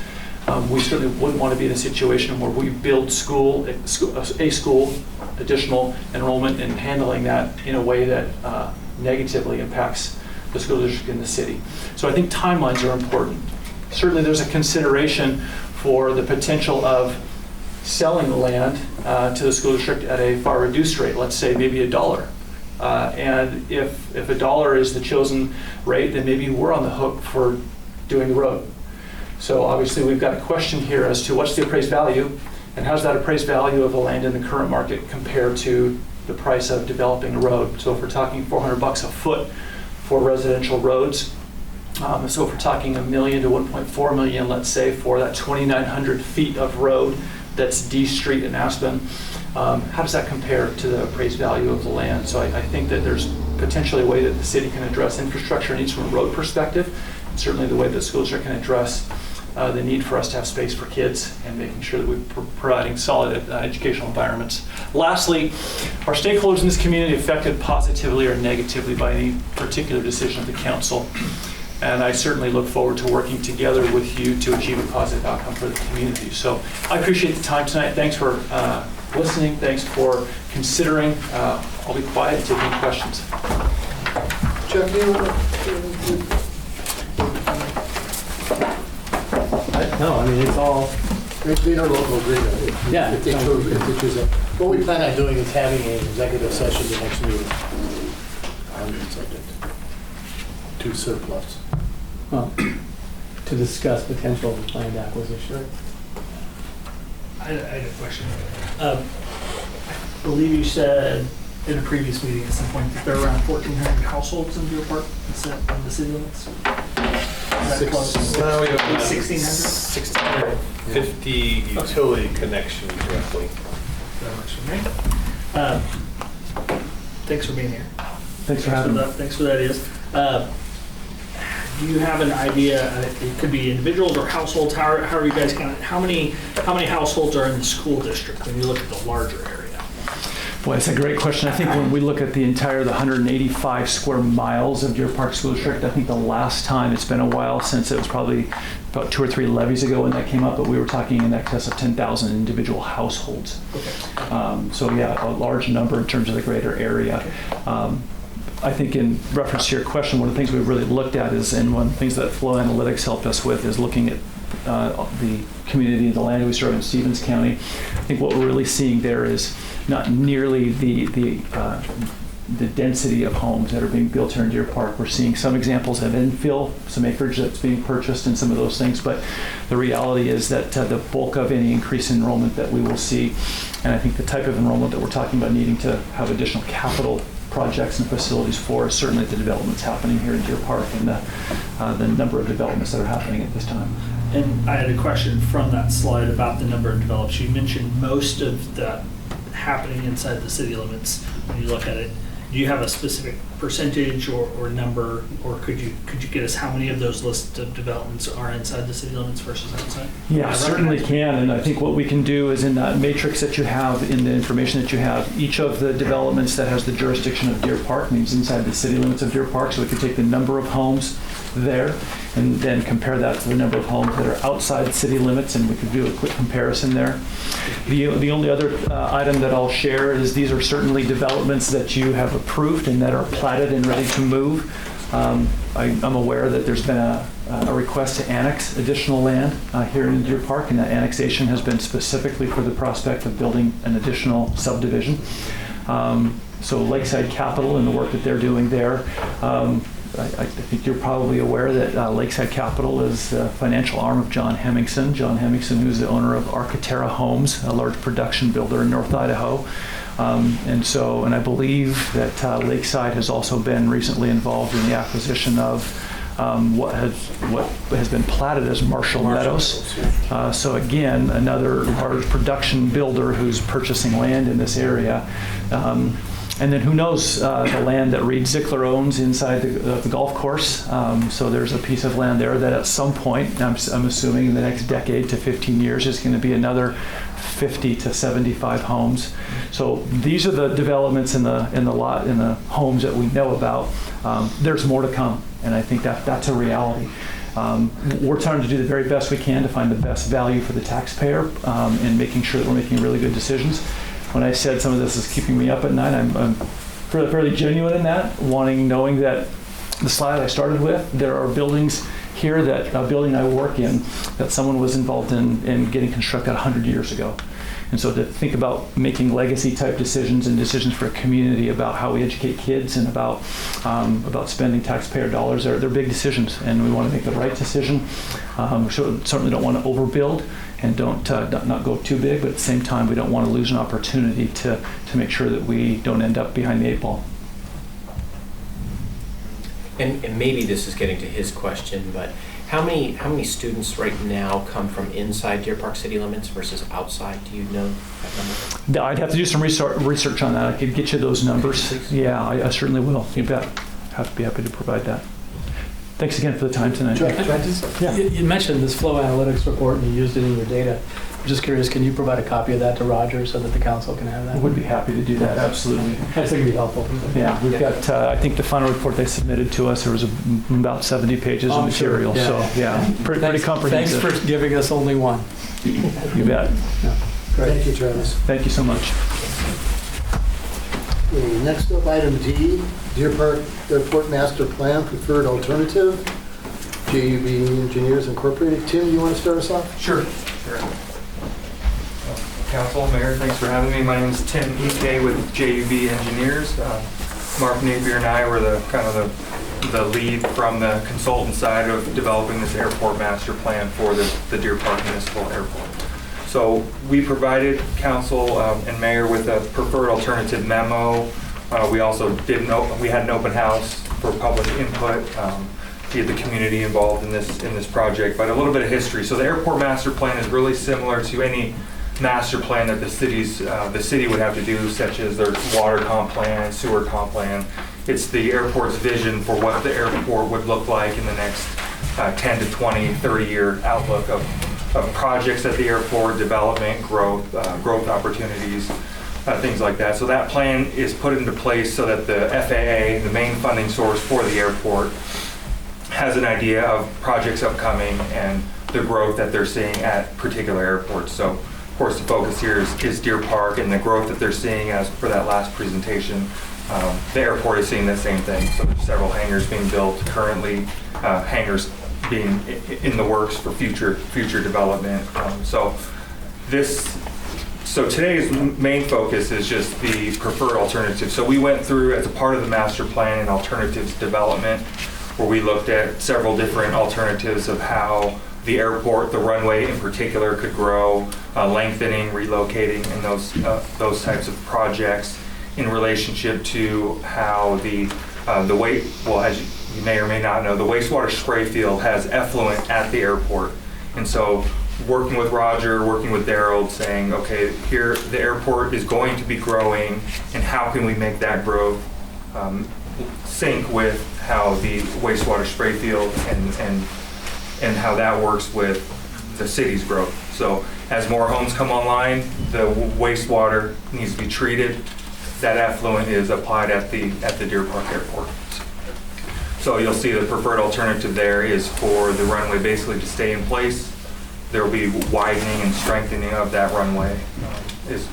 We certainly wouldn't want to be in a situation where we build a school, additional enrollment, and handling that in a way that negatively impacts the school district in the city. So I think timelines are important. Certainly there's a consideration for the potential of selling the land to the school district at a far reduced rate, let's say maybe $1. And if $1 is the chosen rate, then maybe we're on the hook for doing the road. So obviously we've got a question here as to what's the appraised value, and how's that appraised value of the land in the current market compared to the price of developing a road. So if we're talking $400 a foot for residential roads, so if we're talking $1 million to $1.4 million, let's say, for that 2,900 feet of road that's D Street in Aspen, how does that compare to the appraised value of the land? So I think that there's potentially a way that the city can address infrastructure needs from a road perspective, and certainly the way that schools can address the need for us to have space for kids and making sure that we're providing solid educational environments. Lastly, are stakeholders in this community affected positively or negatively by any particular decision of the council? And I certainly look forward to working together with you to achieve a positive outcome for the community. So I appreciate the time tonight. Thanks for listening. Thanks for considering. I'll be quiet and take any questions. Chuck, do you want to? No, I mean, it's all, It's been our local agreement. Yeah. What we plan on doing is having an executive session the next meeting on the subject. To surplus. well, to discuss potential land acquisition. I had a question. I believe you said in a previous meeting at some point that there are around 1,400 households in Deer Park in the city limits. Is that close? Well, we have 1,600? 1,650 utility connections roughly. Very much for me. Thanks for being here. Thanks for having me. Thanks for that, is. Do you have an idea, it could be individuals or households, how are you guys counting? How many households are in the school district when you look at the larger area? Boy, that's a great question. I think when we look at the 185 square miles of Deer Park School District, I think the last time, it's been a while since, it was probably about 2 or 3 levies ago when that came up, but we were talking in excess of 10,000 individual households. Okay. So yeah, a large number in terms of the greater area. I think in reference to your question, one of the things we've really looked at is, and one of the things that Flow Analytics helped us with, is looking at the community, the land we serve in Stevens County. I think what we're really seeing there is not nearly the density of homes that are being built here in Deer Park. We're seeing some examples of infill, some acreage that's being purchased and some of those things, but the reality is that the bulk of any increase in enrollment that we will see, and I think the type of enrollment that we're talking about needing to have additional capital projects and facilities for, certainly the developments happening here in Deer Park and the number of developments that are happening at this time. And I had a question from that slide about the number of developments. You mentioned most of that happening inside the city limits when you look at it. Do you have a specific percentage or number, or could you get us how many of those lists of developments are inside the city limits versus outside? Yeah, certainly can, and I think what we can do is in that matrix that you have, in the information that you have, each of the developments that has the jurisdiction of Deer Park means inside the city limits of Deer Park, so we can take the number of homes there and then compare that to the number of homes that are outside city limits, and we could do a quick comparison there. The only other item that I'll share is these are certainly developments that you have approved and that are platted and ready to move. I'm aware that there's been a request to annex additional land here in Deer Park, and that annexation has been specifically for the prospect of building an additional subdivision. So Lakeside Capital and the work that they're doing there, I think you're probably aware that Lakeside Capital is the financial arm of John Hemmingson. John Hemmingson, who's the owner of Architera Homes, a large production builder in North Idaho. And I believe that Lakeside has also been recently involved in the acquisition of what has been platted as Marshall Meadows. So again, another large production builder who's purchasing land in this area. And then who knows, the land that Reed Zickler owns inside the golf course. So there's a piece of land there that at some point, I'm assuming in the next decade to 15 years, is going to be another 50 to 75 homes. So these are the developments in the homes that we know about. There's more to come, and I think that's a reality. We're trying to do the very best we can to find the best value for the taxpayer and making sure that we're making really good decisions. When I said some of this is keeping me up at night, I'm fairly genuine in that, knowing that the slide I started with, there are buildings here, that a building I work in, that someone was involved in getting constructed 100 years ago. And so to think about making legacy type decisions and decisions for a community about how we educate kids and about spending taxpayer dollars, they're big decisions, and we want to make the right decision. We certainly don't want to overbuild and not go too big, but at the same time, we don't want to lose an opportunity to make sure that we don't end up behind the 8 ball. And maybe this is getting to his question, but how many students right now come from inside Deer Park city limits versus outside? Do you know that number? I'd have to do some research on that. I could get you those numbers. Yeah, I certainly will. You bet. Have to be happy to provide that. Thanks again for the time tonight. Yeah. You mentioned this flow analytics report and you used it in your data. I'm just curious, can you provide a copy of that to Roger so that the council can have that? I would be happy to do that, absolutely. I think it'd be helpful. Yeah, we've got, I think the final report they submitted to us, there was about 70 pages of material. Sure. Yeah. So, yeah, pretty comprehensive. Thanks for giving us only one. You bet. Yeah. Great. Thank you, Travis. Thank you so much. Okay, next up, item D, Deer Park Airport Master Plan Preferred Alternative, JUB Engineers Incorporated. Tim, you want to start us off? Sure. Council, Mayor, thanks for having me. My name is Tim E.K. with JUB Engineers. Mark Napier and I were the lead from the consultant side of developing this airport master plan for the Deer Park Municipal Airport. So we provided council and mayor with a preferred alternative memo. We also we had an open house for public input. We had the community involved in this project, but a little bit of history. So the airport master plan is really similar to any master plan that the city would have to do, such as their water comp plan, sewer comp plan. It's the airport's vision for what the airport would look like in the next 10 to 20, 30-year outlook of projects at the airport, development, growth opportunities, things like that. So that plan is put into place so that the FAA, the main funding source for the airport, has an idea of projects upcoming and the growth that they're seeing at particular airports. So, of course, the focus here is Deer Park and the growth that they're seeing. As for that last presentation, the airport is seeing the same thing. So there's several hangars being built currently, hangars being in the works for future development. So today's main focus is just the preferred alternative. So we went through, as a part of the master plan and alternatives development, where we looked at several different alternatives of how the airport, the runway in particular, could grow, lengthening, relocating, and those types of projects in relationship to how as you may or may not know, the wastewater spray field has effluent at the airport. And so working with Roger, working with Daryl, saying, okay, here the airport is going to be growing, and how can we make that growth sync with how the wastewater spray field and how that works with the city's growth. So as more homes come online, the wastewater needs to be treated. That effluent is applied at the Deer Park Airport. So you'll see the preferred alternative there is for the runway basically to stay in place. There will be widening and strengthening of that runway is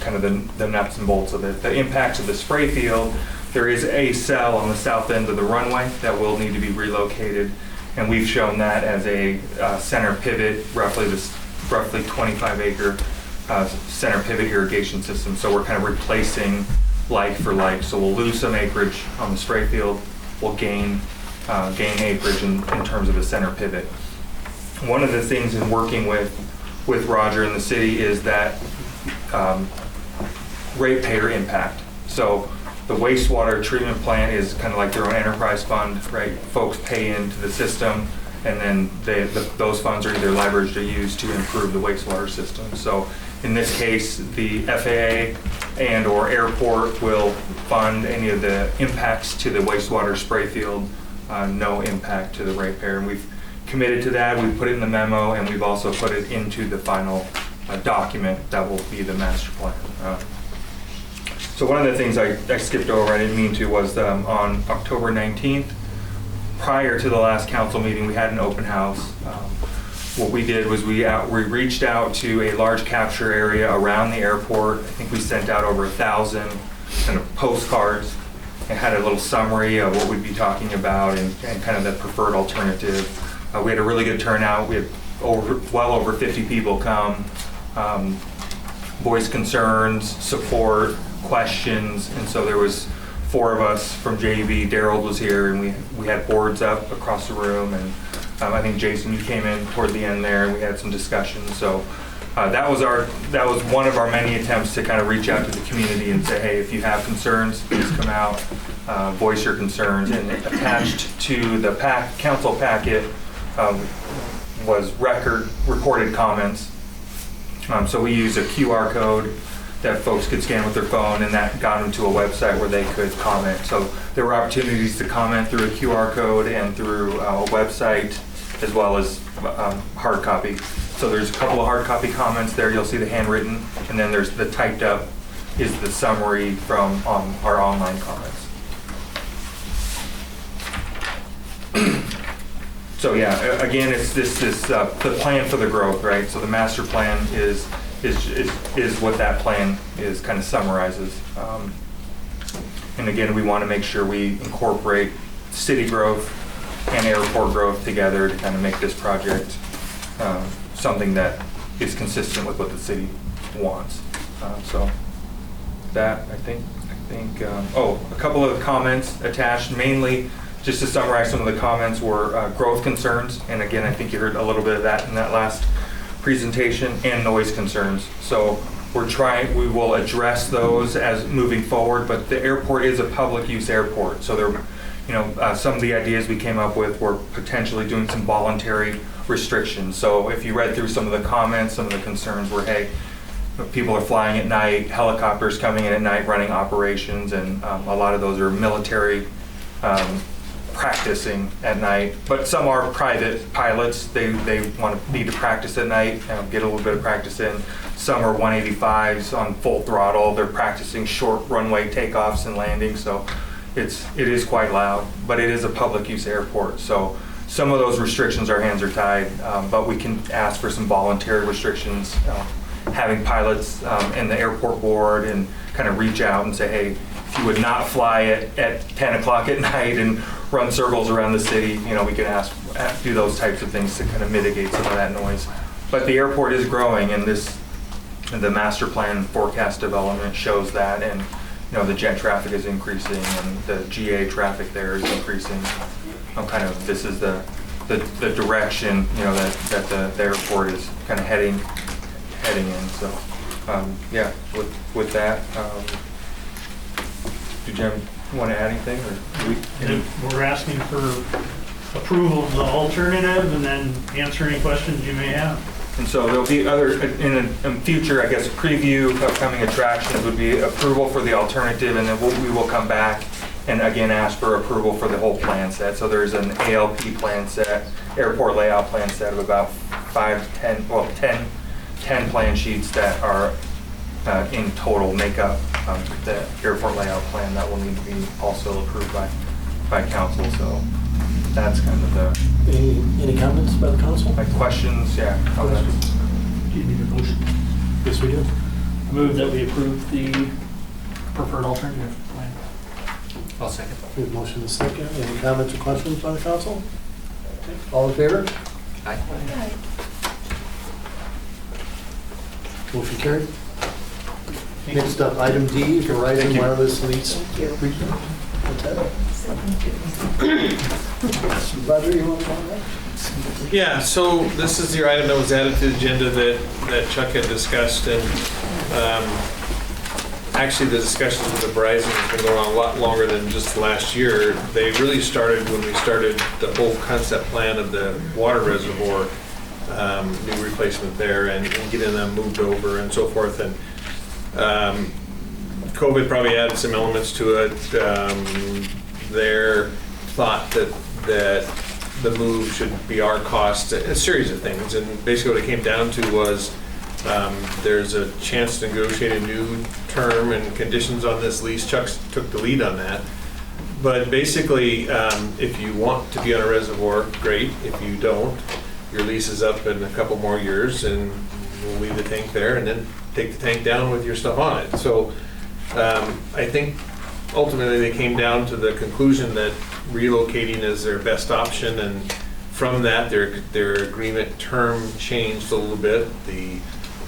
kind of the nuts and bolts of it. The impact of the spray field, there is a cell on the south end of the runway that will need to be relocated, and we've shown that as a center pivot, roughly 25-acre center pivot irrigation system. So we're kind of replacing like for like. So we'll lose some acreage on the spray field. We'll gain acreage in terms of a center pivot. One of the things in working with Roger and the city is that ratepayer impact. So the wastewater treatment plant is kind of like their own enterprise fund, right? Folks pay into the system, and then those funds are either leveraged or used to improve the wastewater system. So In this case, the FAA and/or airport will fund any of the impacts to the wastewater spray field, no impact to the ratepayer. And we've committed to that. We've put it in the memo, and we've also put it into the final document that will be the master plan. So one of the things I skipped over, I didn't mean to, was on October 19th, prior to the last council meeting, we had an open house. What we did was we reached out to a large capture area around the airport. I think we sent out over 1,000 kind of postcards and had a little summary of what we'd be talking about and kind of the preferred alternative. We had a really good turnout. We had well over 50 people come, voice concerns, support, questions, and so there was 4 of us from JV. Daryl was here, and we had boards up across the room, and I think Jason, you came in toward the end there, and we had some discussions. So that was one of our many attempts to kind of reach out to the community and say, hey, if you have concerns, please come out, voice your concerns. And attached to the council packet was recorded comments. So we use a QR code that folks could scan with their phone, and that got them to a website where they could comment. So there were opportunities to comment through a QR code and through a website, as well as hard copy. So there's a couple of hard copy comments there. You'll see the handwritten, and then there's the typed up is the summary from our online comments. So yeah, again, it's the plan for the growth, right? So the master plan is what that plan is, kind of summarizes. And again, we want to make sure we incorporate city growth and airport growth together to kind of make this project something that is consistent with what the city wants. So that, I think, a couple of comments attached, mainly just to summarize some of the comments were growth concerns. And again, I think you heard a little bit of that in that last presentation, and noise concerns. So we will address those as moving forward, but the airport is a public use airport. So there, some of the ideas we came up with were potentially doing some voluntary restrictions. So if you read through some of the comments, some of the concerns were, hey, people are flying at night, helicopters coming in at night running operations, and a lot of those are military practicing at night, but some are private pilots. They need to practice at night, get a little bit of practice in. Some are 185s on full throttle. They're practicing short runway takeoffs and landings, so it is quite loud, but it is a public use airport. So some of those restrictions, our hands are tied, but we can ask for some voluntary restrictions, having pilots and the airport board and kind of reach out and say, hey, if you would not fly at 10 o'clock at night and run circles around the city, we can do those types of things to kind of mitigate some of that noise. But the airport is growing, and the master plan forecast development shows that, and the jet traffic is increasing, and the GA traffic there is increasing. This is the direction that the airport is kind of heading in. So yeah, with that, do Jim want to add anything, or We're asking for approval of the alternative and then answer any questions you may have. And so there'll be in future, I guess, preview upcoming attractions would be approval for the alternative, and then we will come back and again ask for approval for the whole plan set. So there's an ALP plan set, airport layout plan set of about 10 plan sheets that are in total make up the airport layout plan that will need to be also approved by council. So that's kind of the Any comments by the council? questions. Yeah. Comments. Do you need a motion? Yes, we do. I move that we approve the preferred alternative plan. I'll second. We have motion and second. Any comments or questions by the council? Okay. All in favor? Aye. Motion carried. Next up, item D, Verizon Wireless Lease. Roger, you want to comment? Yeah, so this is your item that was added to the agenda that Chuck had discussed, and actually the discussions with the Verizon has been going on a lot longer than just last year. They really started when we started the whole concept plan of the water reservoir new replacement there and getting them moved over and so forth. And COVID probably added some elements to it. Their thought that the move should be our cost, a series of things. And basically what it came down to was there's a chance to negotiate a new term and conditions on this lease. Chuck took the lead on that. But basically, if you want to be on a reservoir, great. If you don't, your lease is up in a couple more years and we'll leave the tank there and then take the tank down with your stuff on it. So I think ultimately they came down to the conclusion that relocating is their best option, and from that their agreement term changed a little bit. The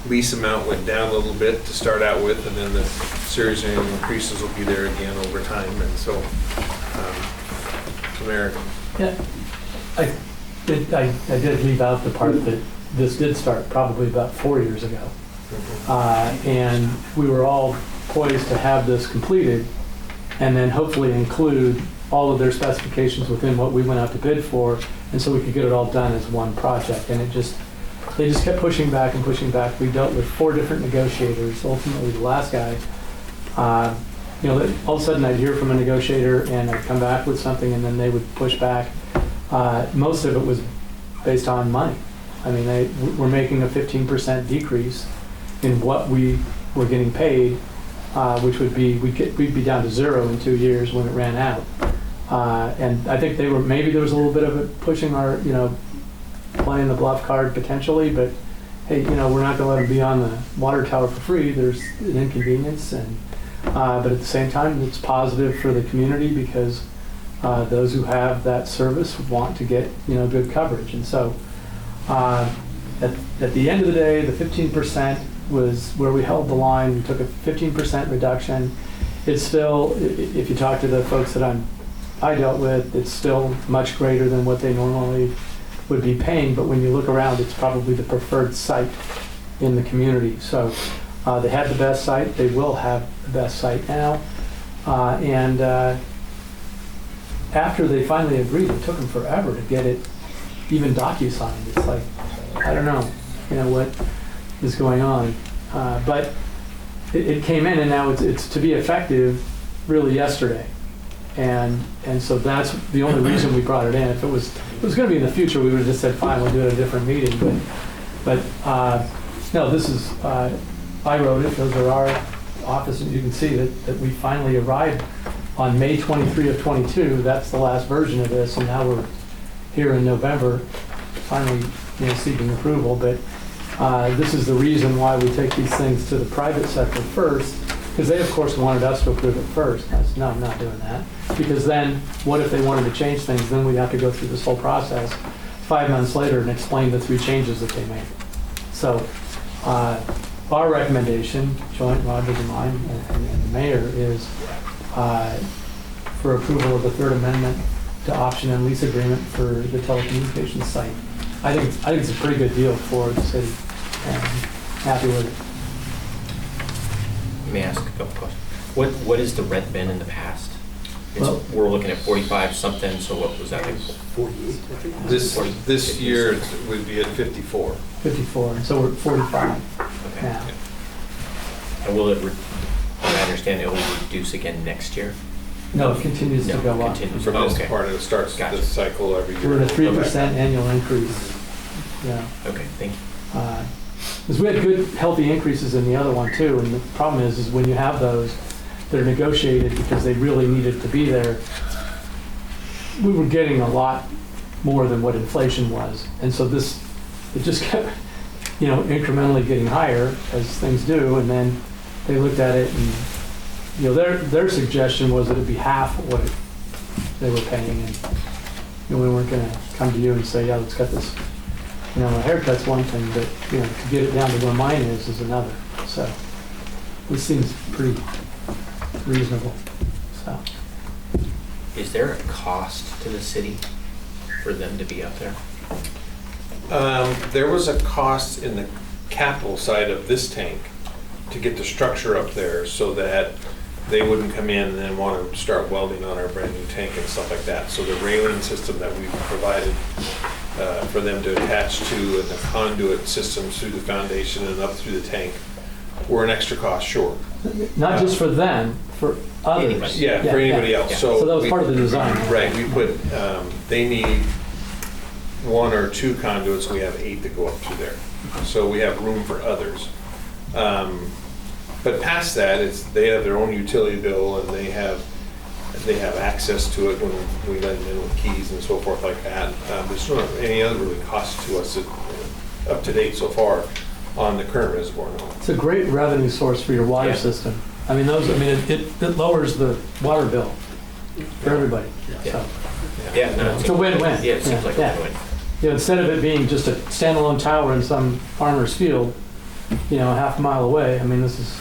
lease amount went down a little bit to start out with, and then the series of increases will be there again over time. And so from there. Yeah, I did leave out the part that this did start probably about 4 years ago. And we were all poised to have this completed and then hopefully include all of their specifications within what we went out to bid for, and so we could get it all done as one project. And they just kept pushing back and pushing back. We dealt with 4 different negotiators. Ultimately, the last guy, all of a sudden I'd hear from a negotiator and I'd come back with something and then they would push back. Most of it was based on money. I mean, they were making a 15% decrease in what we were getting paid, which would be, we'd be down to 0 in 2 years when it ran out. And I think maybe there was a little bit of it pushing our, playing the bluff card potentially, but hey, we're not gonna let them be on the water tower for free. There's an inconvenience, and but at the same time, it's positive for the community because those who have that service want to get, good coverage. And so at the end of the day, the 15% was where we held the line. We took a 15% reduction. It's still, if you talk to the folks that I dealt with, it's still much greater than what they normally would be paying, but when you look around, it's probably the preferred site in the community. So they had the best site. They will have the best site now. And after they finally agreed, it took them forever to get it even docu-signed. It's like, I don't know, what is going on. But it came in, and now it's to be effective really yesterday. And so that's the only reason we brought it in. If it was going to be in the future, we would have just said, fine, we'll do it at a different meeting. But no, this is, I wrote it. Those are our offices. You can see that we finally arrived on May 23 of 22. That's the last version of this. And now we're here in November, finally seeking approval. But this is the reason why we take these things to the private sector first, because they, of course, wanted us to approve it first. I said, no, I'm not doing that. Because then, what if they wanted to change things? Then we'd have to go through this whole process 5 months later and explain the 3 changes that they made. So our recommendation, joint Roger's and mine and the mayor, is for approval of the 3rd Amendment to option and lease agreement for the telecommunications site. I think it's a pretty good deal for the city, and happy with it. Let me ask a couple questions. What has the rent been in the past? We're looking at 45 something, so what was that? 48, I think. This year it would be at 54. 54, and so we're at 45 Okay. now. And will it, I understand it will reduce again next year? No, it continues to go up. Continues. From this Okay. part, it starts Gotcha. this cycle every year. We're at a 3% Okay. annual increase. Yeah. Okay, thank you. Because we had good, healthy increases in the other one too, and the problem is when you have those, they're negotiated because they really needed to be there. We were getting a lot more than what inflation was, and so it just kept, incrementally getting higher as things do, and then they looked at it and, their suggestion was that it'd be half of what they were paying, and we weren't going to come to you and say, yeah, let's cut this. A haircut's one thing, but to get it down to where mine is another. So this seems pretty reasonable. So Is there a cost to the city for them to be up there? There was a cost in the capital side of this tank to get the structure up there so that they wouldn't come in and then want to start welding on our brand new tank and stuff like that. So the railing system that we've provided for them to attach to, and the conduit systems through the foundation and up through the tank, we're an extra cost short. Not just for them, for others. Yeah, for anybody else. So that was part of the design. Right, we put, they need 1 or 2 conduits, we have 8 that go up through there. So we have room for others. But past that, they have their own utility bill, and they have access to it when we let them in with keys and so forth like that. There's not any other really cost to us up to date so far on the current reservoir. No. It's a great revenue source for your water system. I mean, it lowers the water bill for everybody. So, Yeah, no, it's a win-win. Yeah, it seems like a win-win. Instead of it being just a standalone tower in some farmer's field, half a mile away, I mean, this is,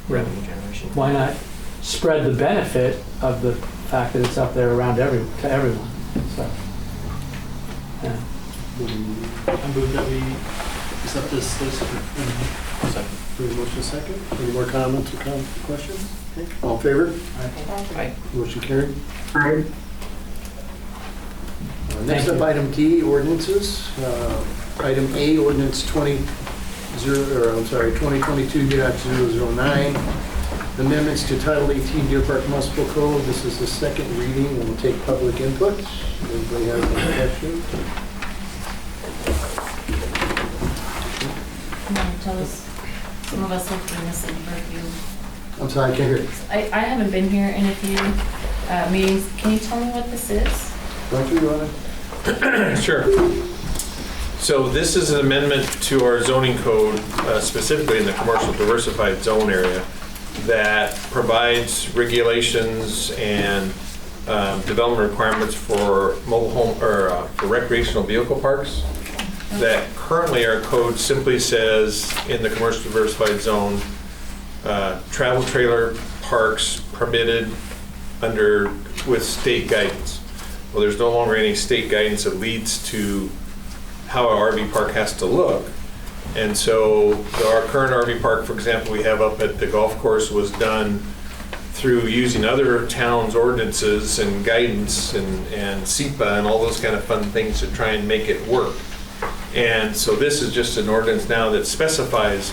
Revenue generation. why not spread the benefit of the fact that it's up there around to everyone? So, yeah. I move that we accept this list. We have a motion second. Any more comments or questions? Okay. All in favor? Aye. Motion carried. Aye. Next up, item D, ordinances. Item A, ordinance 2022-009, amendments to Title 18 Deer Park Municipal Code. This is the second reading, and we'll take public input. Anybody have any questions? Can you tell us, some of us have been missing for a few. I'm sorry, I can't hear you. I haven't been here in a few meetings. Can you tell me what this is? Don't you want to? Sure. So this is an amendment to our zoning code, specifically in the commercial diversified zone area, that provides regulations and development requirements for mobile home or for recreational vehicle parks. That currently our code simply says in the commercial diversified zone, travel trailer parks permitted with state guidance. Well, there's no longer any state guidance that leads to how an RV park has to look. And so our current RV park, for example, we have up at the golf course, was done through using other towns' ordinances and guidance and SEPA and all those kind of fun things to try and make it work. And so this is just an ordinance now that specifies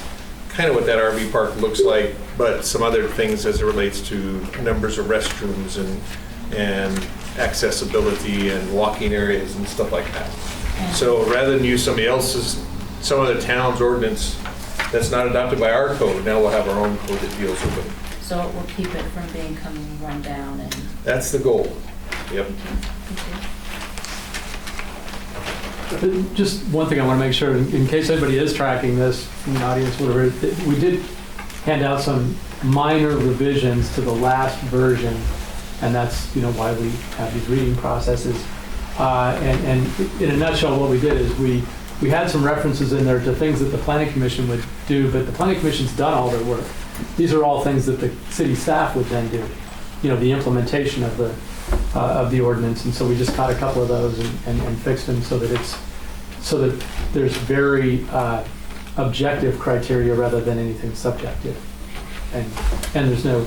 kind of what that RV park looks like, but some other things as it relates to numbers of restrooms and accessibility and walking areas and stuff like that. So rather than use some other town's ordinance that's not adopted by our code, now we'll have our own code that deals with it. So it will keep it from becoming run down and. That's the goal. Yep. Just one thing I want to make sure, in case anybody is tracking this from the audience, whatever, we did hand out some minor revisions to the last version, and that's why we have these reading processes. And in a nutshell, what we did is we had some references in there to things that the Planning Commission would do, but the Planning Commission's done all their work. These are all things that the city staff would then do, the implementation of the ordinance. And so we just caught a couple of those and fixed them so that there's very objective criteria rather than anything subjective. And there's no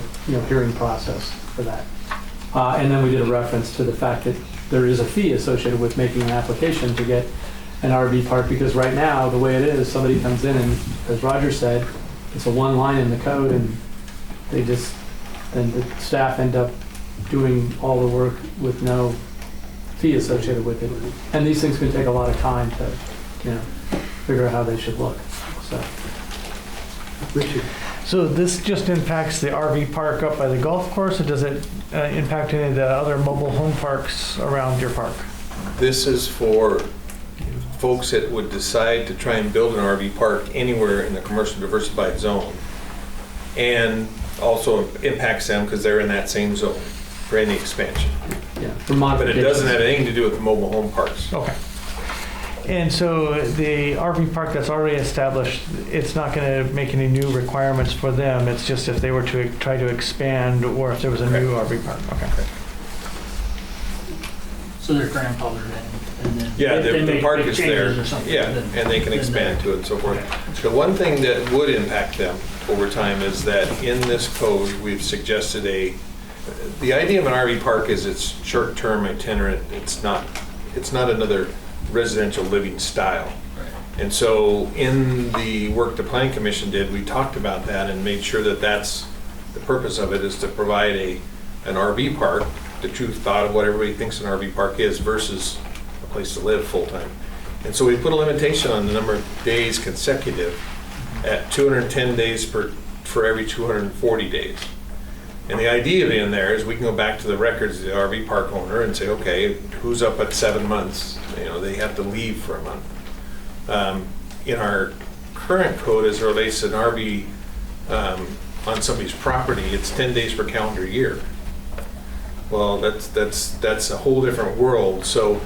hearing process for that. And then we did a reference to the fact that there is a fee associated with making an application to get an RV park, because right now, the way it is, somebody comes in and, as Roger said, it's a one line in the code, and then the staff end up doing all the work with no fee associated with it. And these things can take a lot of time to, figure out how they should look, so. Richard? So this just impacts the RV park up by the golf course, or does it impact any of the other mobile home parks around your park? This is for folks that would decide to try and build an RV park anywhere in the commercial diversified zone. And also impacts them because they're in that same zone for any expansion. Yeah, for But it modifications. doesn't have anything to do with the mobile home parks. Okay. And so the RV park that's already established, it's not going to make any new requirements for them. It's just if they were to try to expand, or if there was a new RV park. Okay. So they're grandfathered in, and then. Yeah, they the make park big is changes there, or something, yeah, then- and they can then expand they're- to it and so forth. The one thing that would impact them over time is that in this code, we've suggested the idea of an RV park is it's short-term itinerant. It's not another residential living style. And so in the work the Planning Commission did, we talked about that and made sure that that's the purpose of it, is to provide an RV park, the true thought of what everybody thinks an RV park is versus a place to live full-time. And so we put a limitation on the number of days consecutive at 210 days for every 240 days. And the idea in there is we can go back to the records of the RV park owner and say, okay, who's up at 7 months? They have to leave for a month. In our current code, as it relates to an RV on somebody's property, it's 10 days per calendar year. Well, that's a whole different world. So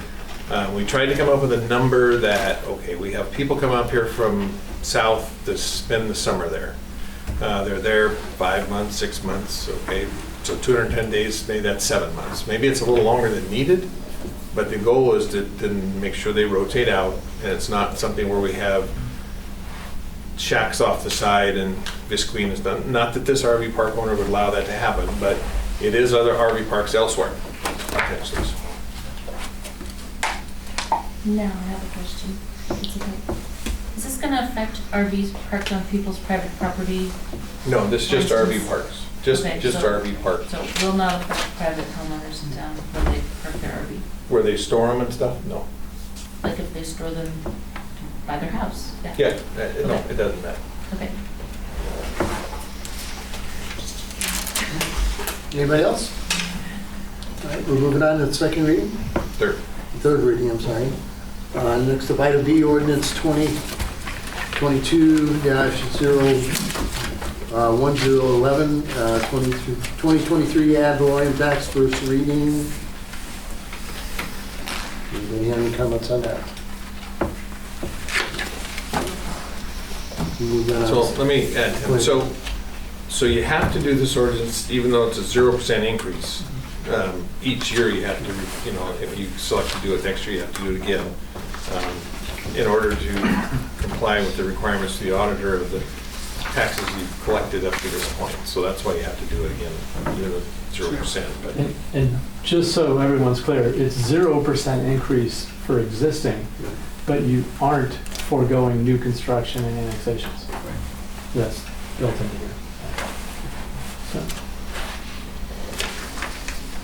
we tried to come up with a number that, okay, we have people come up here from south to spend the summer there. They're there 5 months, 6 months, okay, so 210 days, maybe that's 7 months. Maybe it's a little longer than needed, but the goal is to make sure they rotate out, and it's not something where we have shacks off the side and Visqueen is done. Not that this RV park owner would allow that to happen, but it is other RV parks elsewhere. Texas. Now I have a question. It's okay. Is this going to affect RVs parked on people's private property? No, this is just RV parks. Just Okay, RV parks. So it will not affect private homeowners in town when they park their RV? Where they store them and stuff? No. Like if they store them by their house? Yeah, no, it doesn't matter. Okay. Anybody else? All right, we're moving on to the second reading. Third reading, I'm sorry. Next up, item D, ordinance 2022-1011, 2023 ad valorem tax, first reading. Anybody have any comments on that? So let me add, so you have to do this ordinance, even though it's a 0% increase. Each year you have to, if you select to do it next year, you have to do it again in order to comply with the requirements of the auditor of the taxes you've collected up to this point. So that's why you have to do it again, even with 0%. But And just so everyone's clear, it's 0% increase for existing, but you aren't foregoing new construction and annexations. That's built into here. So.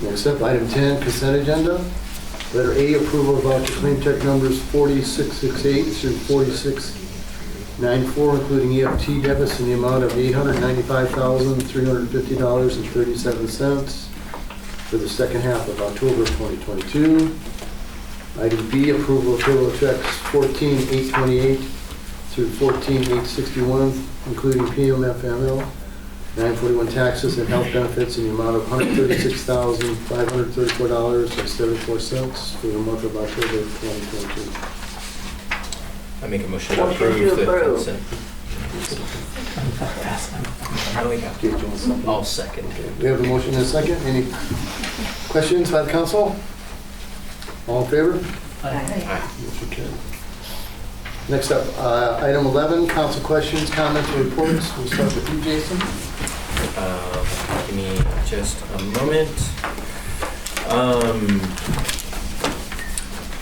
Next up, item 10, consent agenda. Letter A, approval of voucher claim check numbers 4668 through 4694, including EFT debits in the amount of $895,350.37 for the second half of October 2022. Item B, approval of payroll checks 14828 through 14861, including PMFML, 941 taxes and health benefits in the amount of $136,534.74 for the month of October 2022. I make a motion to Motion to approve the approve. consent. Oh, yeah. Okay, Joel, second. I'll second. We have a motion and a second. Any questions by the council? All in favor? Aye. Motion carried. Next up, item 11, council questions, comments, or reports. We'll start with you, Jason. Give me just a moment.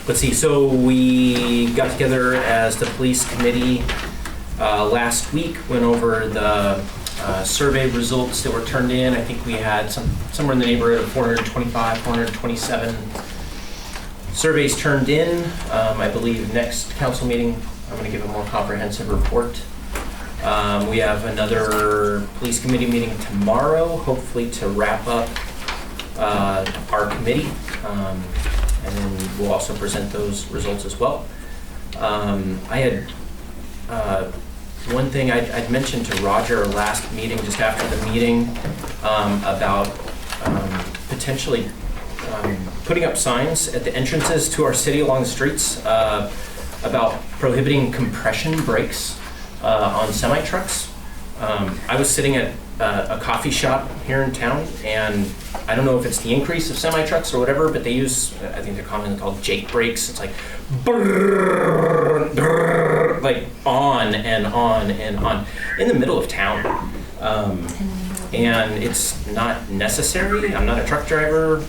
Let's see, so we got together as the police committee last week, went over the survey results that were turned in. I think we had somewhere in the neighborhood of 425, 427 surveys turned in. I believe next council meeting, I'm going to give a more comprehensive report. We have another police committee meeting tomorrow, hopefully to wrap up our committee. And then we'll also present those results as well. I had one thing I'd mentioned to Roger last meeting, just after the meeting, about potentially putting up signs at the entrances to our city along the streets about prohibiting compression brakes on semi-trucks. I was sitting at a coffee shop here in town, and I don't know if it's the increase of semi-trucks or whatever, but they use, I think they're commonly called Jake brakes. It's like, brrr, brrr, like on and on and on in the middle of town. And it's not necessary. I'm not a truck driver,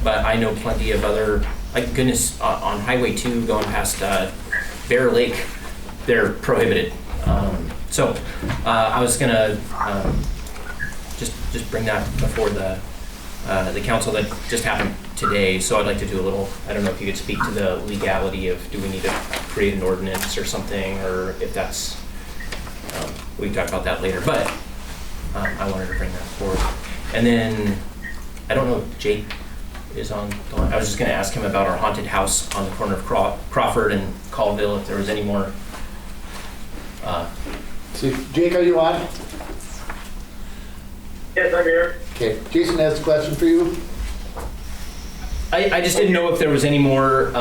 but I know plenty of other like goodness, on Highway 2 going past Bear Lake, they're prohibited. So I was gonna just bring that before the council. That just happened today, so I'd like to do a little, I don't know if you could speak to the legality of, do we need to create an ordinance or something, or if that's, we can talk about that later, but I wanted to bring that forward. And then, I don't know if Jake is on the line. I was just gonna ask him about our haunted house on the corner of Crawford and Colville, if there was any more. See, Jake, are you on? Yes, I'm here. Okay, Jason has a question for you. I just didn't know if there was any more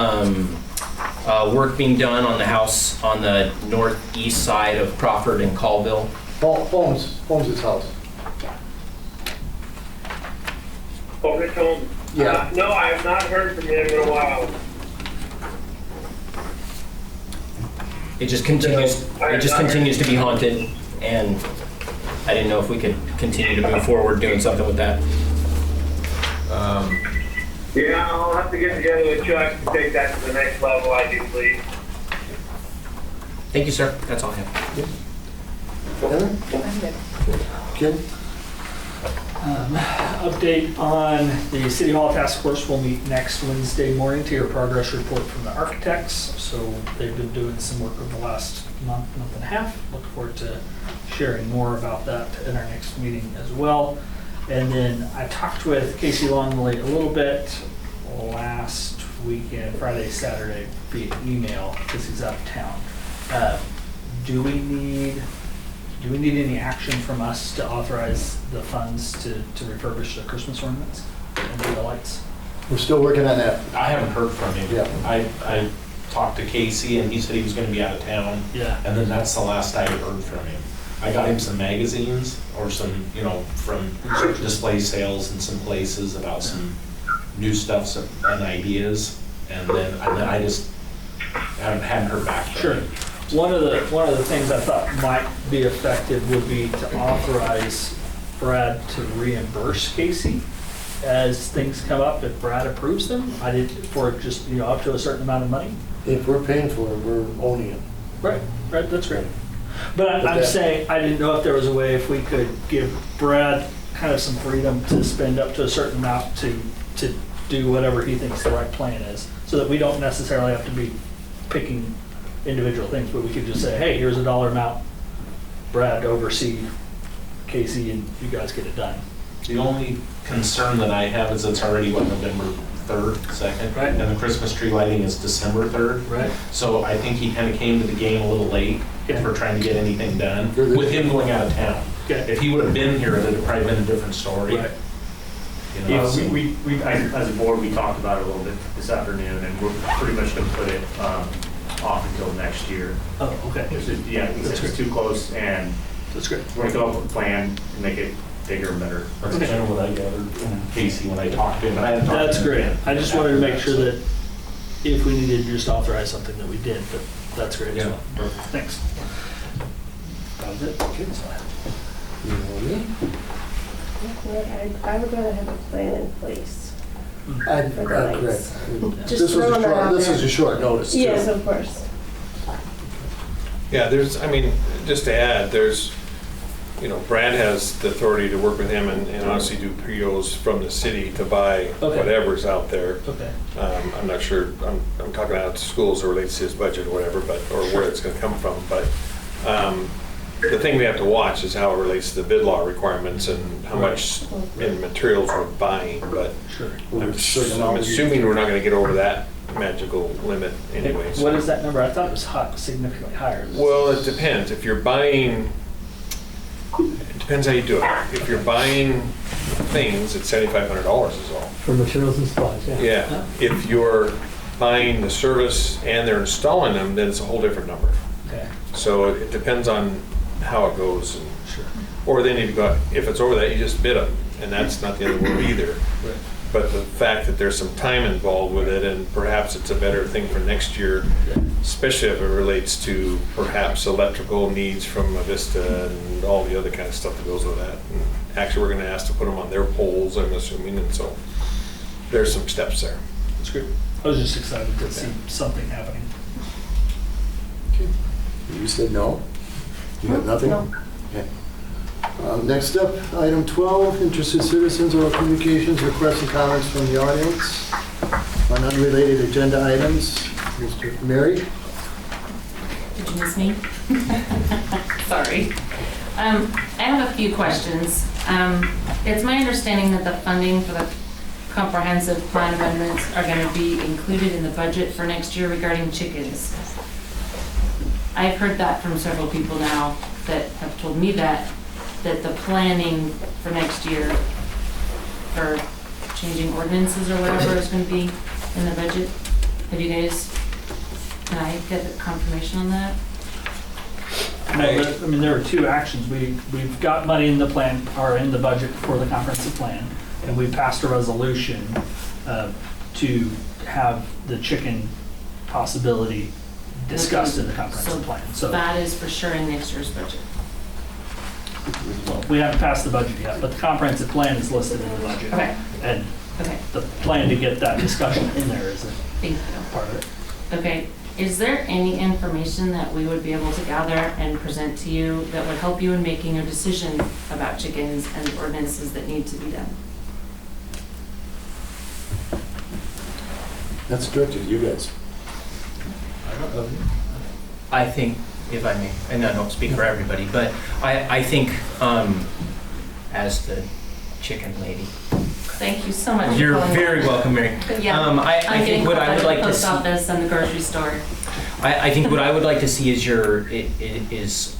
work being done on the house on the northeast side of Crawford and Colville. Holmes' house. Oh, Rich Holmes. Yeah. No, I have not heard from him in a while. It just continues. It just continues to be haunted, and I didn't know if we could continue to move forward doing something with that. Yeah, I'll have to get together with Chuck to take that to the next level, I do, please. Thank you, sir. That's all I have. Heather? Kim? Update on the City Hall Task Force will meet next Wednesday morning to hear a progress report from the architects. So they've been doing some work over the last month and a half. Look forward to sharing more about that in our next meeting as well. And then I talked with Casey Longley a little bit last weekend, Friday, Saturday, via email, because he's out of town. Do we need any action from us to authorize the funds to refurbish the Christmas ornaments and do the lights? We're still working on that. I haven't heard from him. Yeah. I talked to Casey and he said he was gonna be out of town. Yeah. And then that's the last I heard from him. I got him some magazines or some, from display sales in some places about some new stuff and ideas. And then I just hadn't heard back from Sure. him. One of the things I thought might be effective would be to authorize Brad to reimburse Casey as things come up if Brad approves them. I did for just up to a certain amount of money. If we're paying for it, we're owning it. Right, that's great. But I'm saying, I didn't know if there was a way if we could give Brad kind of some freedom to spend up to a certain amount to do whatever he thinks the right plan is, so that we don't necessarily have to be picking individual things, but we could just say, hey, here's a dollar amount, Brad, oversee Casey, and you guys get it done. The only concern that I have is it's already, November 3rd, 2nd? Right. And the Christmas tree lighting is December 3rd. Right. So I think he kind of came to the game a little late Yeah. for trying to get anything done, Sure. with him going out of town. Okay. If he would have been here, it would have probably been a different story. Right. As a board, we talked about it a little bit this afternoon, and we're pretty much going to put it off until next year. Oh, okay. It's just too close, and That's great. we're going to come up with a plan to make it bigger and better. That's kind of what I gathered from Casey when I talked to him, but I hadn't talked to him. That's great. yet. I just wanted to make sure that if we needed to just authorize something that we did, but that's great as Yeah. well. Perfect. Thanks. That was it. Good. You know me? I would rather have a plan in place. Correct. Just This was throwing that out this there. is a short notice, too. Yes, of course. Yeah, just to add, Brad has the authority to work with him and honestly do POs from the city to buy Okay. whatever's out there. Okay. I'm not sure, I'm talking about schools or relates to his budget or whatever, or where it's gonna come from, but the thing we have to watch is how it relates to the bid law requirements and how much in materials we're buying, but Sure. I'm assuming we're not gonna get over that magical limit anyways. What is that number? I thought it was significantly higher. Well, it depends. If you're buying, it depends how you do it. If you're buying things, it's $7,500 is all. For materials and supplies, yeah. Yeah. If you're buying the service and they're installing them, then it's a whole different number. Okay. So it depends on how it goes. And, Sure. or then you've got, if it's over that, you just bid them, and that's not the end of the world either. Right. But the fact that there's some time involved with it, and perhaps it's a better thing for next year, especially if it relates to perhaps electrical needs from Avista and all the other kind of stuff that goes with that. And actually, we're going to ask to put them on their poles, I'm assuming, and so there's some steps there. That's great. I was just excited to see something happening. You said no? You have nothing? No. Okay. Next up, item 12, interested citizens or communications, requests and comments from the audience on unrelated agenda items. Mr. Mary? Did you miss me? Sorry. I have a few questions. It's my understanding that the funding for the comprehensive plan amendments are going to be included in the budget for next year regarding chickens. I've heard that from several people now that have told me that the planning for next year for changing ordinances or whatever is going to be in the budget. Have you guys, can I get a confirmation on that? No, there are two actions. We've got money in the plan, or in the budget for the comprehensive plan, and we passed a resolution to have the chicken possibility discussed in the comprehensive plan. So that is for sure in next year's budget. well, we haven't passed the budget yet, but the comprehensive plan is listed in the budget. Okay. And Okay, the plan to get that discussion in there is a thank you. part of it. Okay, is there any information that we would be able to gather and present to you that would help you in making a decision about chickens and the ordinances that need to be done? That's directed to you guys. I think, if I may, and I don't speak for everybody, but I think as the chicken lady, Thank you so much. for you're calling very me. welcome, Mary. Yeah, I I'm think getting what called I at would the like to post see, office and the grocery store. I think what I would like to see is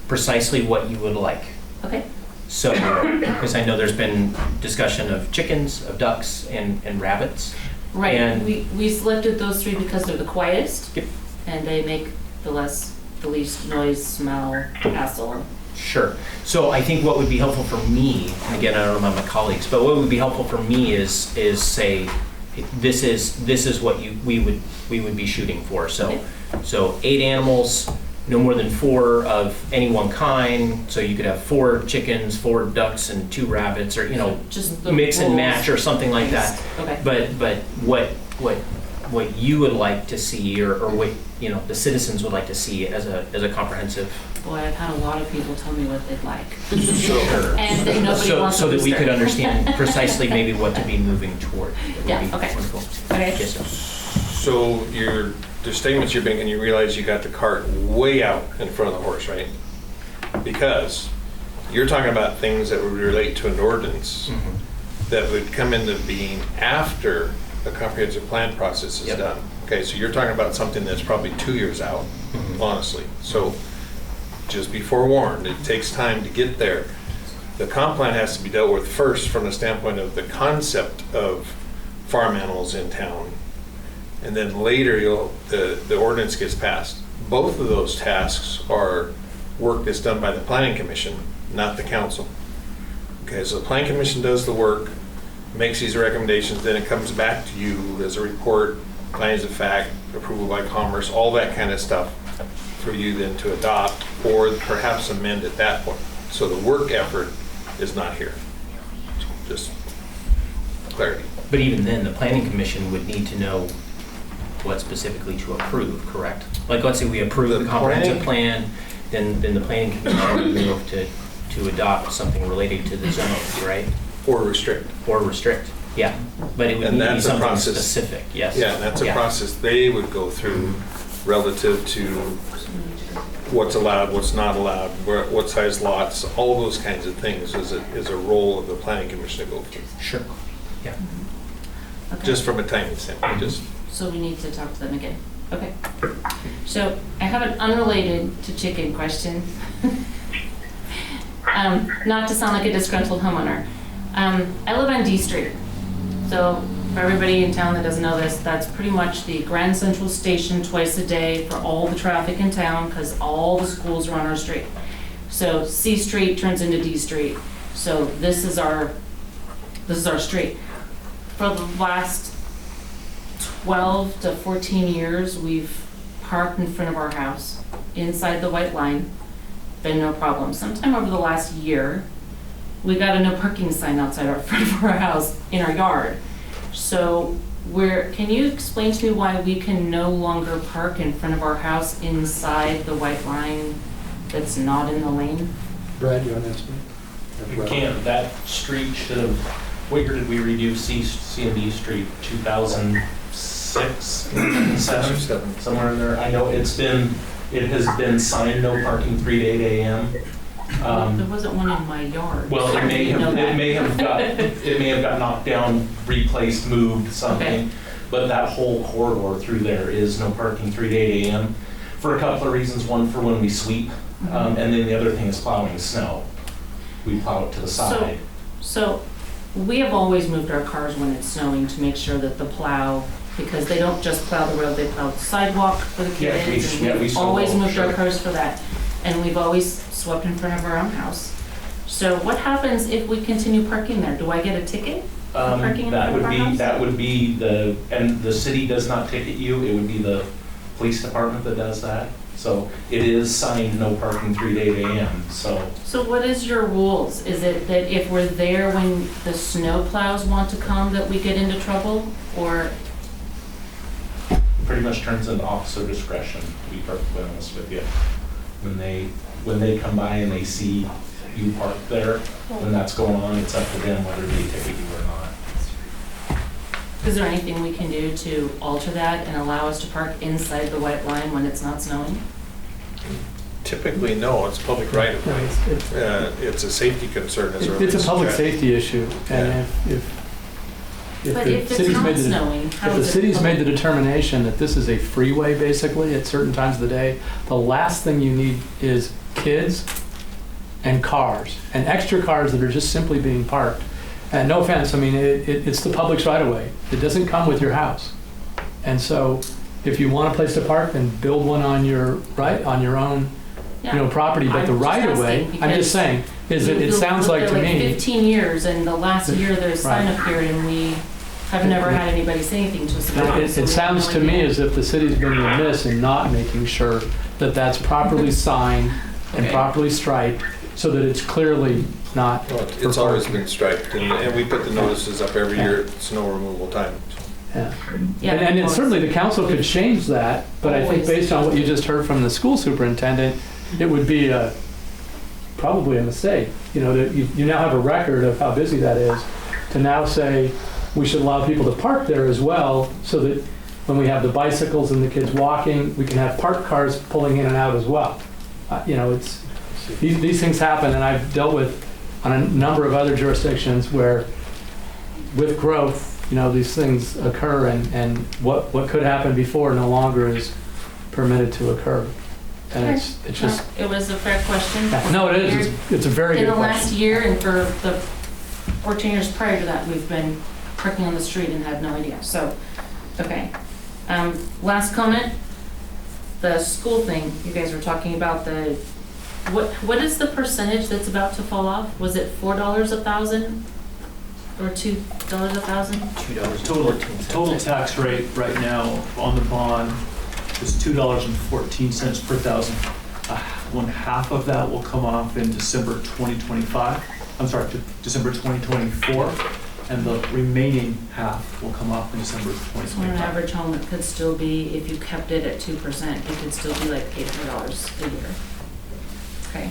precisely what you would like. Okay, So, because I know there's been discussion of chickens, of ducks, and rabbits. right, And- we selected those three because they're the quietest. Yep. And they make the least noise, smell, hassle. Sure. So I think what would be helpful for me, and again, I don't know about my colleagues, but what would be helpful for me is say, this is what we would be shooting for. So 8 animals, no more than 4 of any one kind. So you could have 4 chickens, 4 ducks, and 2 rabbits, or Just the mix and rules. match or something like that. Okay. But what you would like to see, or what the citizens would like to see as a comprehensive. Boy, I've had a lot of people tell me what they'd like. Sure. And that nobody So wants a that we rooster. could understand precisely maybe what to be moving toward. That would Yeah, be okay. wonderful. Okay. Yes, sir. So the statements you're making, you realize you got the cart way out in front of the horse, right? Because you're talking about things that would relate to an ordinance that would come into being after the comprehensive plan process is Yep. done. Okay, so you're talking about something that's probably 2 years out, honestly. So just be forewarned, it takes time to get there. The comp plan has to be dealt with first from the standpoint of the concept of farm animals in town. And then later, the ordinance gets passed. Both of those tasks are work that's done by the planning commission, not the council. Okay, so the planning commission does the work, makes these recommendations, then it comes back to you as a report, findings of fact, approval by commerce, all that kind of stuff for you then to adopt or perhaps amend at that point. So the work effort is not here. Just clarity. But even then, the planning commission would need to know what specifically to approve, correct? Like, let's say we approve the comprehensive plan, then the planning commission would move to adopt something related to the zones, right? Or restrict. Or restrict, yeah. But it would And need to be that's a something process. specific, yes. Yeah, and that's a process they would go through relative to what's allowed, what's not allowed, what size lots, all those kinds of things is a role of the planning commission to go through. Sure, yeah. Okay. Just from a timing standpoint, just. So we need to talk to them again. Okay. So I have an unrelated to chicken question. Not to sound like a disgruntled homeowner. I live on D Street. So for everybody in town that doesn't know this, that's pretty much the Grand Central Station twice a day for all the traffic in town because all the schools are on our street. So C Street turns into D Street. So this is our street. For the last 12 to 14 years, we've parked in front of our house, inside the white line, been no problem. Sometime over the last year, we got a no parking sign outside our front of our house in our yard. So can you explain to me why we can no longer park in front of our house inside the white line that's not in the lane? Brad, you want to answer me? We can't, that street should have, what year did we redo C&D Street? 2006, 7, somewhere in there. I know it has been signed no parking 3 to 8 a.m. There wasn't one in my yard. Well, I didn't know that. it may have got knocked down, replaced, moved, something. Okay. But that whole corridor through there is no parking 3 to 8 a.m. for a couple of reasons. One, for when we sweep, and then the other thing is plowing snow. We plow it to the side. So we have always moved our cars when it's snowing to make sure that the plow, because they don't just plow the road, they plow the sidewalk for the Yeah, kids. we We've still always will, moved our sure. cars for that. And we've always swept in front of our own house. So what happens if we continue parking there? Do I get a ticket for parking in front of our house? That would be and the city does not ticket you, it would be the police department that does that. So it is signed no parking 3 to 8 a.m., so. So what is your rules? Is it that if we're there when the snow plows want to come that we get into trouble? Or Pretty much turns into officer discretion, to be perfectly honest with you. When they come by and they see you parked there, when that's going on, it's up to them whether they ticket you or not. is there anything we can do to alter that and allow us to park inside the white line when it's not snowing? Typically, no, it's public right of No, way. It's a safety concern as it relates It's to a public traffic. safety issue, and But the if it's city's not made the- snowing, how if the is it? city's made the public? determination that this is a freeway basically at certain times of the day, the last thing you need is kids and cars, and extra cars that are just simply being parked. And no offense, I mean, it's the public's right of way. It doesn't come with your house. And so if you want a place to park, then build one on your, right, on your own, Yeah. property, but the I'm just right of way, asking I'm because just saying, is that it We've sounds lived like to there me. 15 years, and the last year there's Right. sign up period, and we have never had anybody say anything to us about it. so It we have sounds no to me idea. as if the city's been remiss in not making sure that that's properly signed and Okay. properly striped, so that it's clearly not. Well, for it's always parking. been striped, and we put the notices up every year at snow removal time. Yeah. Yeah, And of course. certainly the council could change that, but I think Always. based on what you just heard from the school superintendent, it would be probably a mistake. That you now have a record of how busy that is, to now say we should allow people to park there as well, so that when we have the bicycles and the kids walking, we can have parked cars pulling in and out as well. These things happen, and I've dealt with on a number of other jurisdictions where with growth, these things occur, and what could happen before no longer is permitted to occur. And it's just, It was a fair question. no, it is, it's a very In good the last question. year and for the 14 years prior to that, we've been parking on the street and had no idea. So, okay. Last comment, the school thing, you guys were talking about what is the percentage that's about to fall off? Was it $4 a thousand or $2 a thousand? $2.14. Total tax rate right now on the bond is $2.14 per thousand. One half of that will come off in December 2025. I'm sorry, December 2024, and the remaining half will come off in December So on an 2025. average home, it could still be, if you kept it at 2%, it could still be like $800 a year. Okay.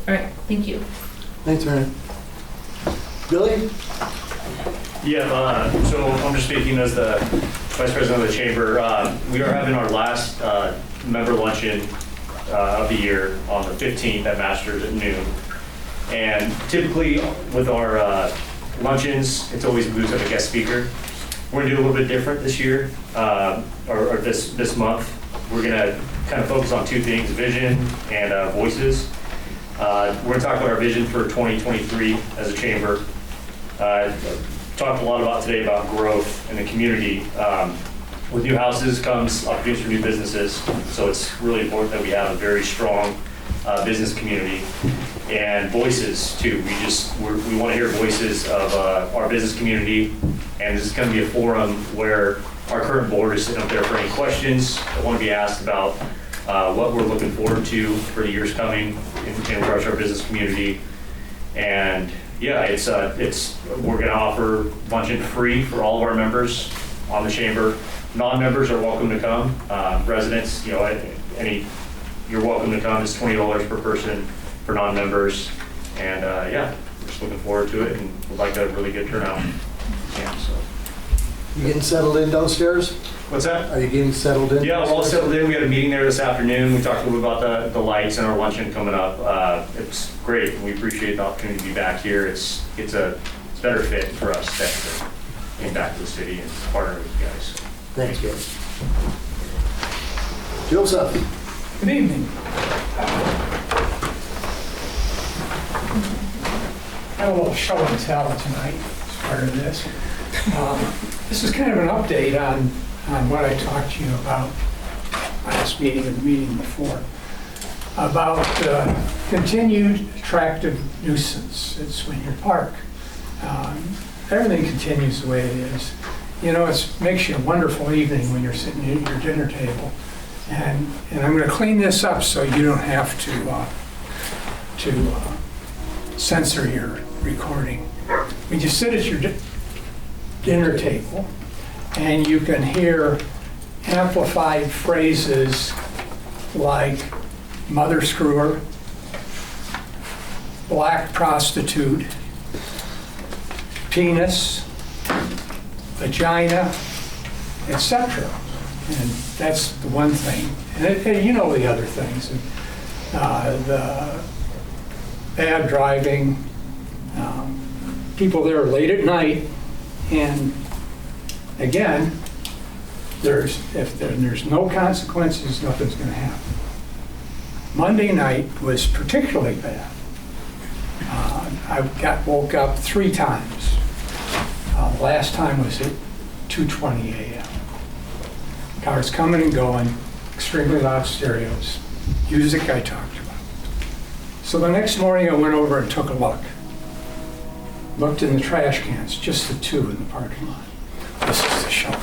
All right, thank you. Thanks, Aaron. Billy? Yeah, so I'm just speaking as the Vice President of the Chamber. We are having our last member luncheon of the year on the 15th at Masters at noon. And typically with our luncheons, it's always we have a guest speaker. We're gonna do a little bit different this year, or this month. We're gonna kind of focus on two things, vision and voices. We're gonna talk about our vision for 2023 as a chamber. Talked a lot about today about growth in the community. With new houses comes opportunities for new businesses, so it's really important that we have a very strong business community and voices too. We want to hear voices of our business community, and this is going to be a forum where our current board is sitting up there for any questions that want to be asked about what we're looking forward to for the years coming in regards to our business community. And yeah, we're going to offer luncheon free for all of our members. on the chamber. Non-members are welcome to come. Residents, you're welcome to come. It's $20 per person for non-members. And yeah, we're just looking forward to it and would like a really good turnout. Yeah, so. You getting settled in downstairs? What's that? Are you getting settled in? Yeah, we're all settled in. We had a meeting there this afternoon. We talked a little bit about the lights and our luncheon coming up. It's great. We appreciate the opportunity to be back here. It's a better fit for us to get back to the city and partner with you guys. Thanks, guys. Joseph. Good evening. I have a little show and tell tonight as part of this. This is kind of an update on what I talked to you about last meeting and the meeting before, about continued attractive nuisance at Swinyer Park. Everything continues the way it is. You know, it makes you a wonderful evening when you're sitting at your dinner table. And I'm going to clean this up so you don't have to censor your recording. When you sit at your dinner table and you can hear amplified phrases like mother screwer, black prostitute, penis, vagina, etc. And that's the one thing. And you know the other things. The bad driving, people there late at night, and again, if there's no consequences, nothing's going to happen. Monday night was particularly bad. I woke up 3 times. Last time was at 2:20 a.m. Cars coming and going, extremely loud stereos, music I talked about. So the next morning I went over and took a look. Looked in the trash cans, just the 2 in the parking lot. This is the show.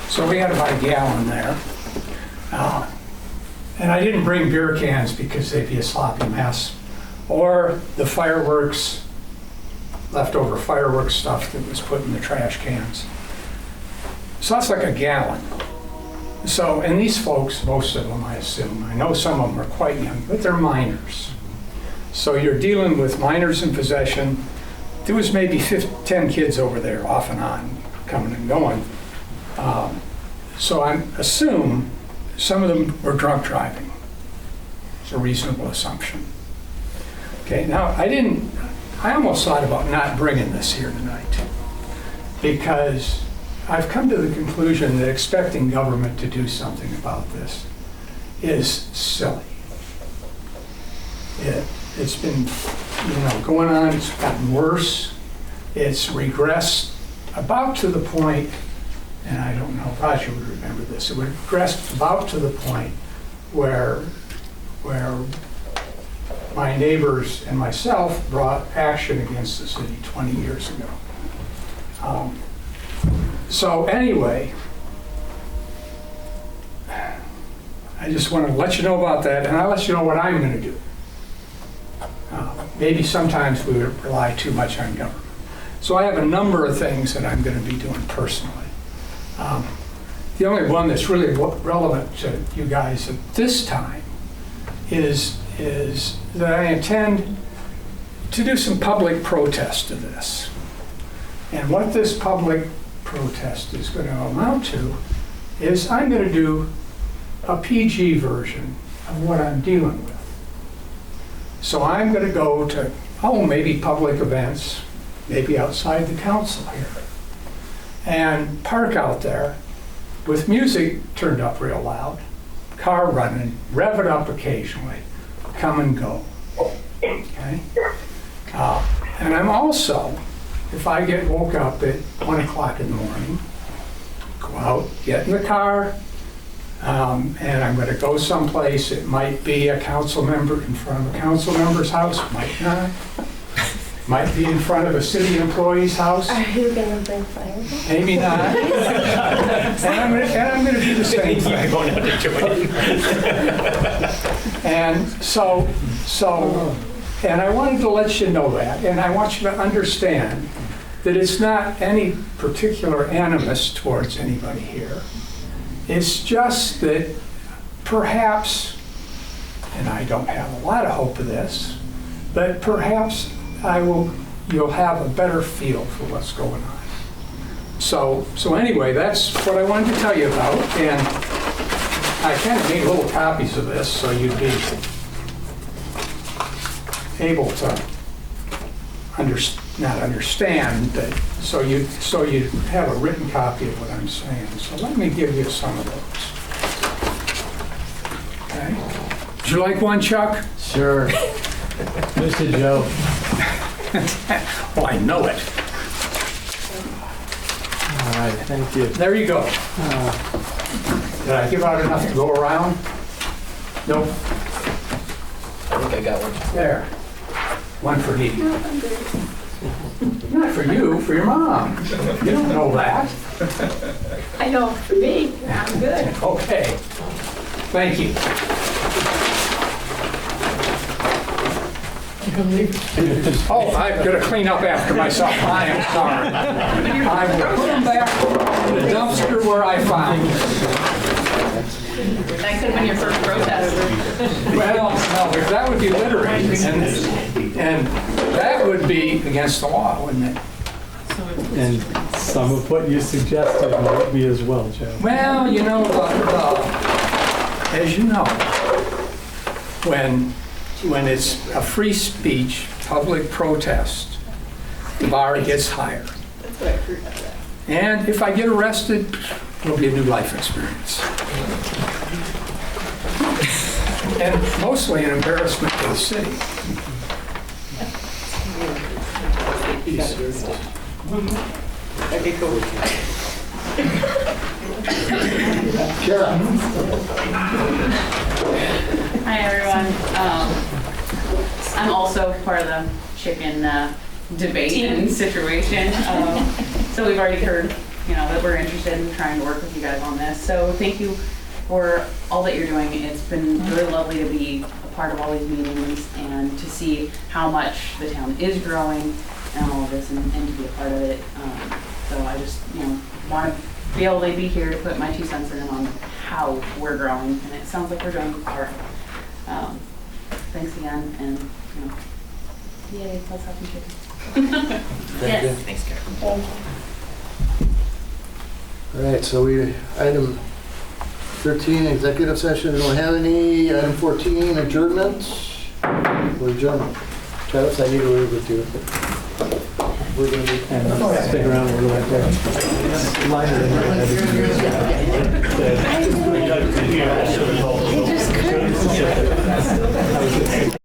So we had about a gallon there. And I didn't bring beer cans because they'd be a sloppy mess. Or the fireworks, leftover fireworks stuff that was put in the trash cans. So that's like a gallon. So, and these folks, most of them I assume, I know some of them are quite young, but they're minors. So you're dealing with minors in possession. There was maybe 10 kids over there off and on, coming and going. So I assume some of them were drunk driving. It's a reasonable assumption. Okay, now I almost thought about not bringing this here tonight because I've come to the conclusion that expecting government to do something about this is silly. It's been, going on, it's gotten worse. It's regressed about to the point, and I don't know, Roger would remember this, it regressed about to the point where my neighbors and myself brought action against the city 20 years ago. So anyway, I just want to let you know about that, and I'll let you know what I'm going to do. Maybe sometimes we rely too much on government. So I have a number of things that I'm going to be doing personally. The only one that's really relevant to you guys at this time is that I intend to do some public protest to this. And what this public protest is going to amount to is I'm going to do a PG version of what I'm dealing with. So I'm going to go to, maybe public events, maybe outside the council here, and park out there with music turned up real loud, car running, rev it up occasionally, come and go. Okay? And I'm also, if I get woke up at 1 o'clock in the morning, go out, get in the car, and I'm going to go someplace. It might be a council member in front of a council member's house, might not. Might be in front of a city employee's house, Are you gonna bring fireworks? maybe not. And I'm going to do the same thing. Going out to join. And so, and I wanted to let you know that, and I want you to understand that it's not any particular animus towards anybody here. It's just that perhaps, and I don't have a lot of hope of this, but perhaps you'll have a better feel for what's going on. So anyway, that's what I wanted to tell you about, and I kind of made little copies of this so you'd be able to not understand, but so you have a written copy of what I'm saying. So let me give you some of those. Okay. Would you like one, Chuck? Sure. Mr. Joe. Oh, I know it. All right, thank you. There you go. Did I give out enough to go around? Nope. I think I got one. There. One for me. No, I'm good. Not for you, for your mom. You don't know that. I know, for me, I'm good. Okay. Thank you. Oh, I've got to clean up after myself. I am sorry. I will put them back in the dumpster where I found them. That could have been your first protest. Well, no, that would be littering, and that would be against the law, wouldn't it? And some of what you suggested might be as well, Joe. Well, you know, as you know, when it's a free speech, public protest, the bar gets higher. That's what I heard about that. And if I get arrested, it'll be a new life experience. And mostly an embarrassment to the city. Okay, cool. Hi, everyone. I'm also part of the chicken debate and situation. So we've already heard, that we're interested in trying to work with you guys on this. So thank you for all that you're doing. It's been really lovely to be a part of all these meetings and to see how much the town is growing and all of this and to be a part of it. So I just, want to be able to be here to put my 2 cents in on how we're growing, and it sounds like we're doing hard. Thanks again, and yay, let's have some chicken. Yes. Thanks, Karen. Thank you. All right, so item 13, executive session, we don't have any. Item 14, adjournment. We're adjourned. Travis, I need to leave with you. We're going to be... And stick around, we're right there. Line it in. I just couldn't.